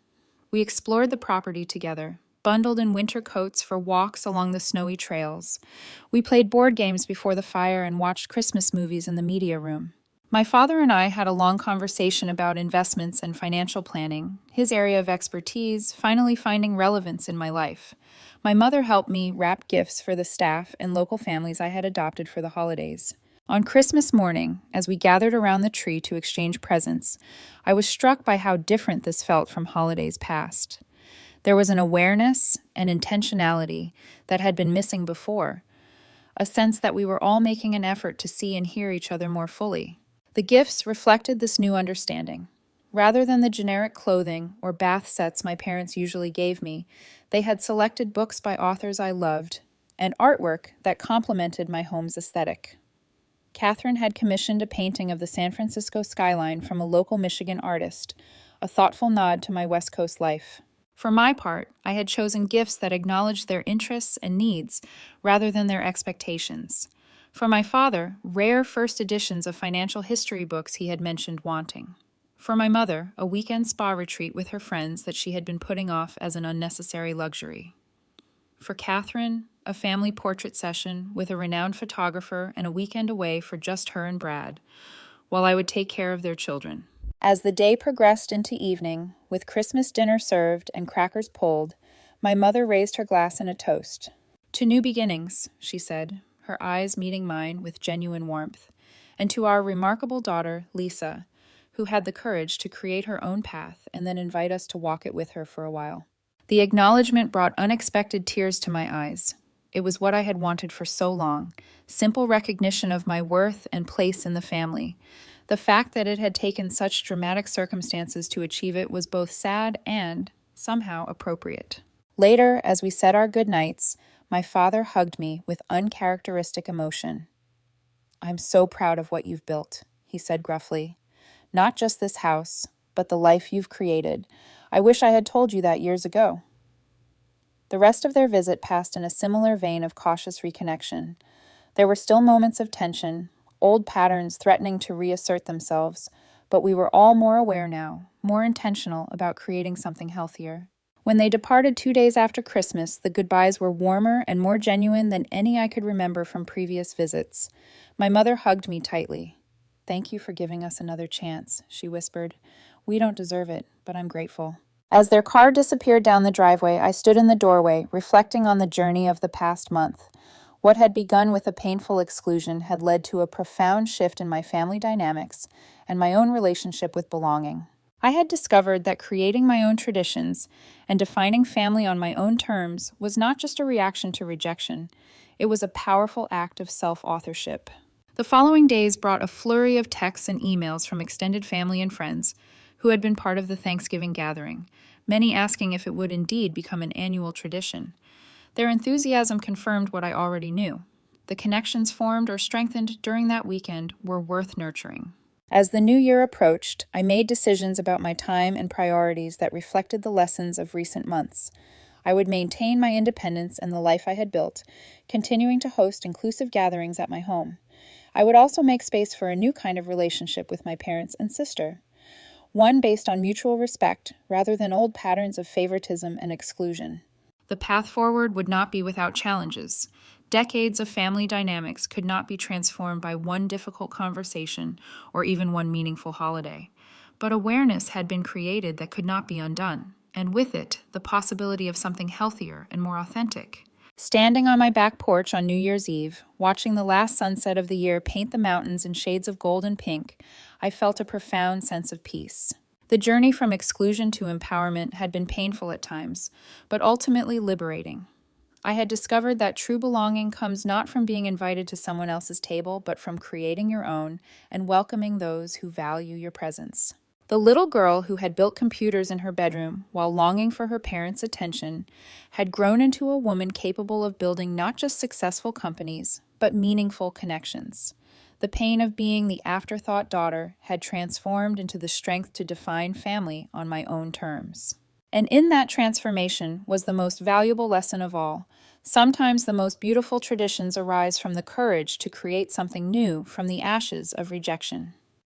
We explored the property together, bundled in winter coats for walks along the snowy trails. We played board games before the fire and watched Christmas movies in the media room. My father and I had a long conversation about investments and financial planning, his area of expertise finally finding relevance in my life. My mother helped me wrap gifts for the staff and local families I had adopted for the holidays. On Christmas morning, as we gathered around the tree to exchange presents, I was struck by how different this felt from holidays past. There was an awareness and intentionality that had been missing before, a sense that we were all making an effort to see and hear each other more fully. The gifts reflected this new understanding. Rather than the generic clothing or bath sets my parents usually gave me, they had selected books by authors I loved and artwork that complemented my home's aesthetic. Catherine had commissioned a painting of the San Francisco skyline from a local Michigan artist, a thoughtful nod to my West Coast life. For my part, I had chosen gifts that acknowledged their interests and needs rather than their expectations. For my father, rare first editions of financial history books he had mentioned wanting. For my mother, a weekend spa retreat with her friends that she had been putting off as an unnecessary luxury. For Catherine, a family portrait session with a renowned photographer and a weekend away for just her and Brad, while I would take care of their children. As the day progressed into evening, with Christmas dinner served and crackers pulled, my mother raised her glass in a toast. To new beginnings, she said, her eyes meeting mine with genuine warmth, and to our remarkable daughter, Lisa, who had the courage to create her own path and then invite us to walk it with her for a while. The acknowledgement brought unexpected tears to my eyes. It was what I had wanted for so long, simple recognition of my worth and place in the family. The fact that it had taken such dramatic circumstances to achieve it was both sad and, somehow, appropriate. Later, as we said our good nights, my father hugged me with uncharacteristic emotion. "I'm so proud of what you've built," he said gruffly. "Not just this house, but the life you've created. I wish I had told you that years ago." The rest of their visit passed in a similar vein of cautious reconnection. There were still moments of tension, old patterns threatening to reassert themselves, but we were all more aware now, more intentional about creating something healthier. When they departed 2 days after Christmas, the goodbyes were warmer and more genuine than any I could remember from previous visits. My mother hugged me tightly. "Thank you for giving us another chance," she whispered. "We don't deserve it, but I'm grateful." As their car disappeared down the driveway, I stood in the doorway, reflecting on the journey of the past month. What had begun with a painful exclusion had led to a profound shift in my family dynamics and my own relationship with belonging. I had discovered that creating my own traditions and defining family on my own terms was not just a reaction to rejection, it was a powerful act of self-authorship. The following days brought a flurry of texts and emails from extended family and friends who had been part of the Thanksgiving gathering, many asking if it would indeed become an annual tradition. Their enthusiasm confirmed what I already knew. The connections formed or strengthened during that weekend were worth nurturing. As the new year approached, I made decisions about my time and priorities that reflected the lessons of recent months. I would maintain my independence and the life I had built, continuing to host inclusive gatherings at my home. I would also make space for a new kind of relationship with my parents and sister, one based on mutual respect rather than old patterns of favoritism and exclusion. The path forward would not be without challenges. Decades of family dynamics could not be transformed by one difficult conversation or even one meaningful holiday. But awareness had been created that could not be undone, and with it, the possibility of something healthier and more authentic. Standing on my back porch on New Year's Eve, watching the last sunset of the year paint the mountains in shades of gold and pink, I felt a profound sense of peace. The journey from exclusion to empowerment had been painful at times, but ultimately liberating. I had discovered that true belonging comes not from being invited to someone else's table, but from creating your own and welcoming those who value your presence. The little girl who had built computers in her bedroom while longing for her parents' attention had grown into a woman capable of building not just successful companies, but meaningful connections. The pain of being the afterthought daughter had transformed into the strength to define family on my own terms. And in that transformation was the most valuable lesson of all. Sometimes the most beautiful traditions arise from the courage to create something new from the ashes of rejection.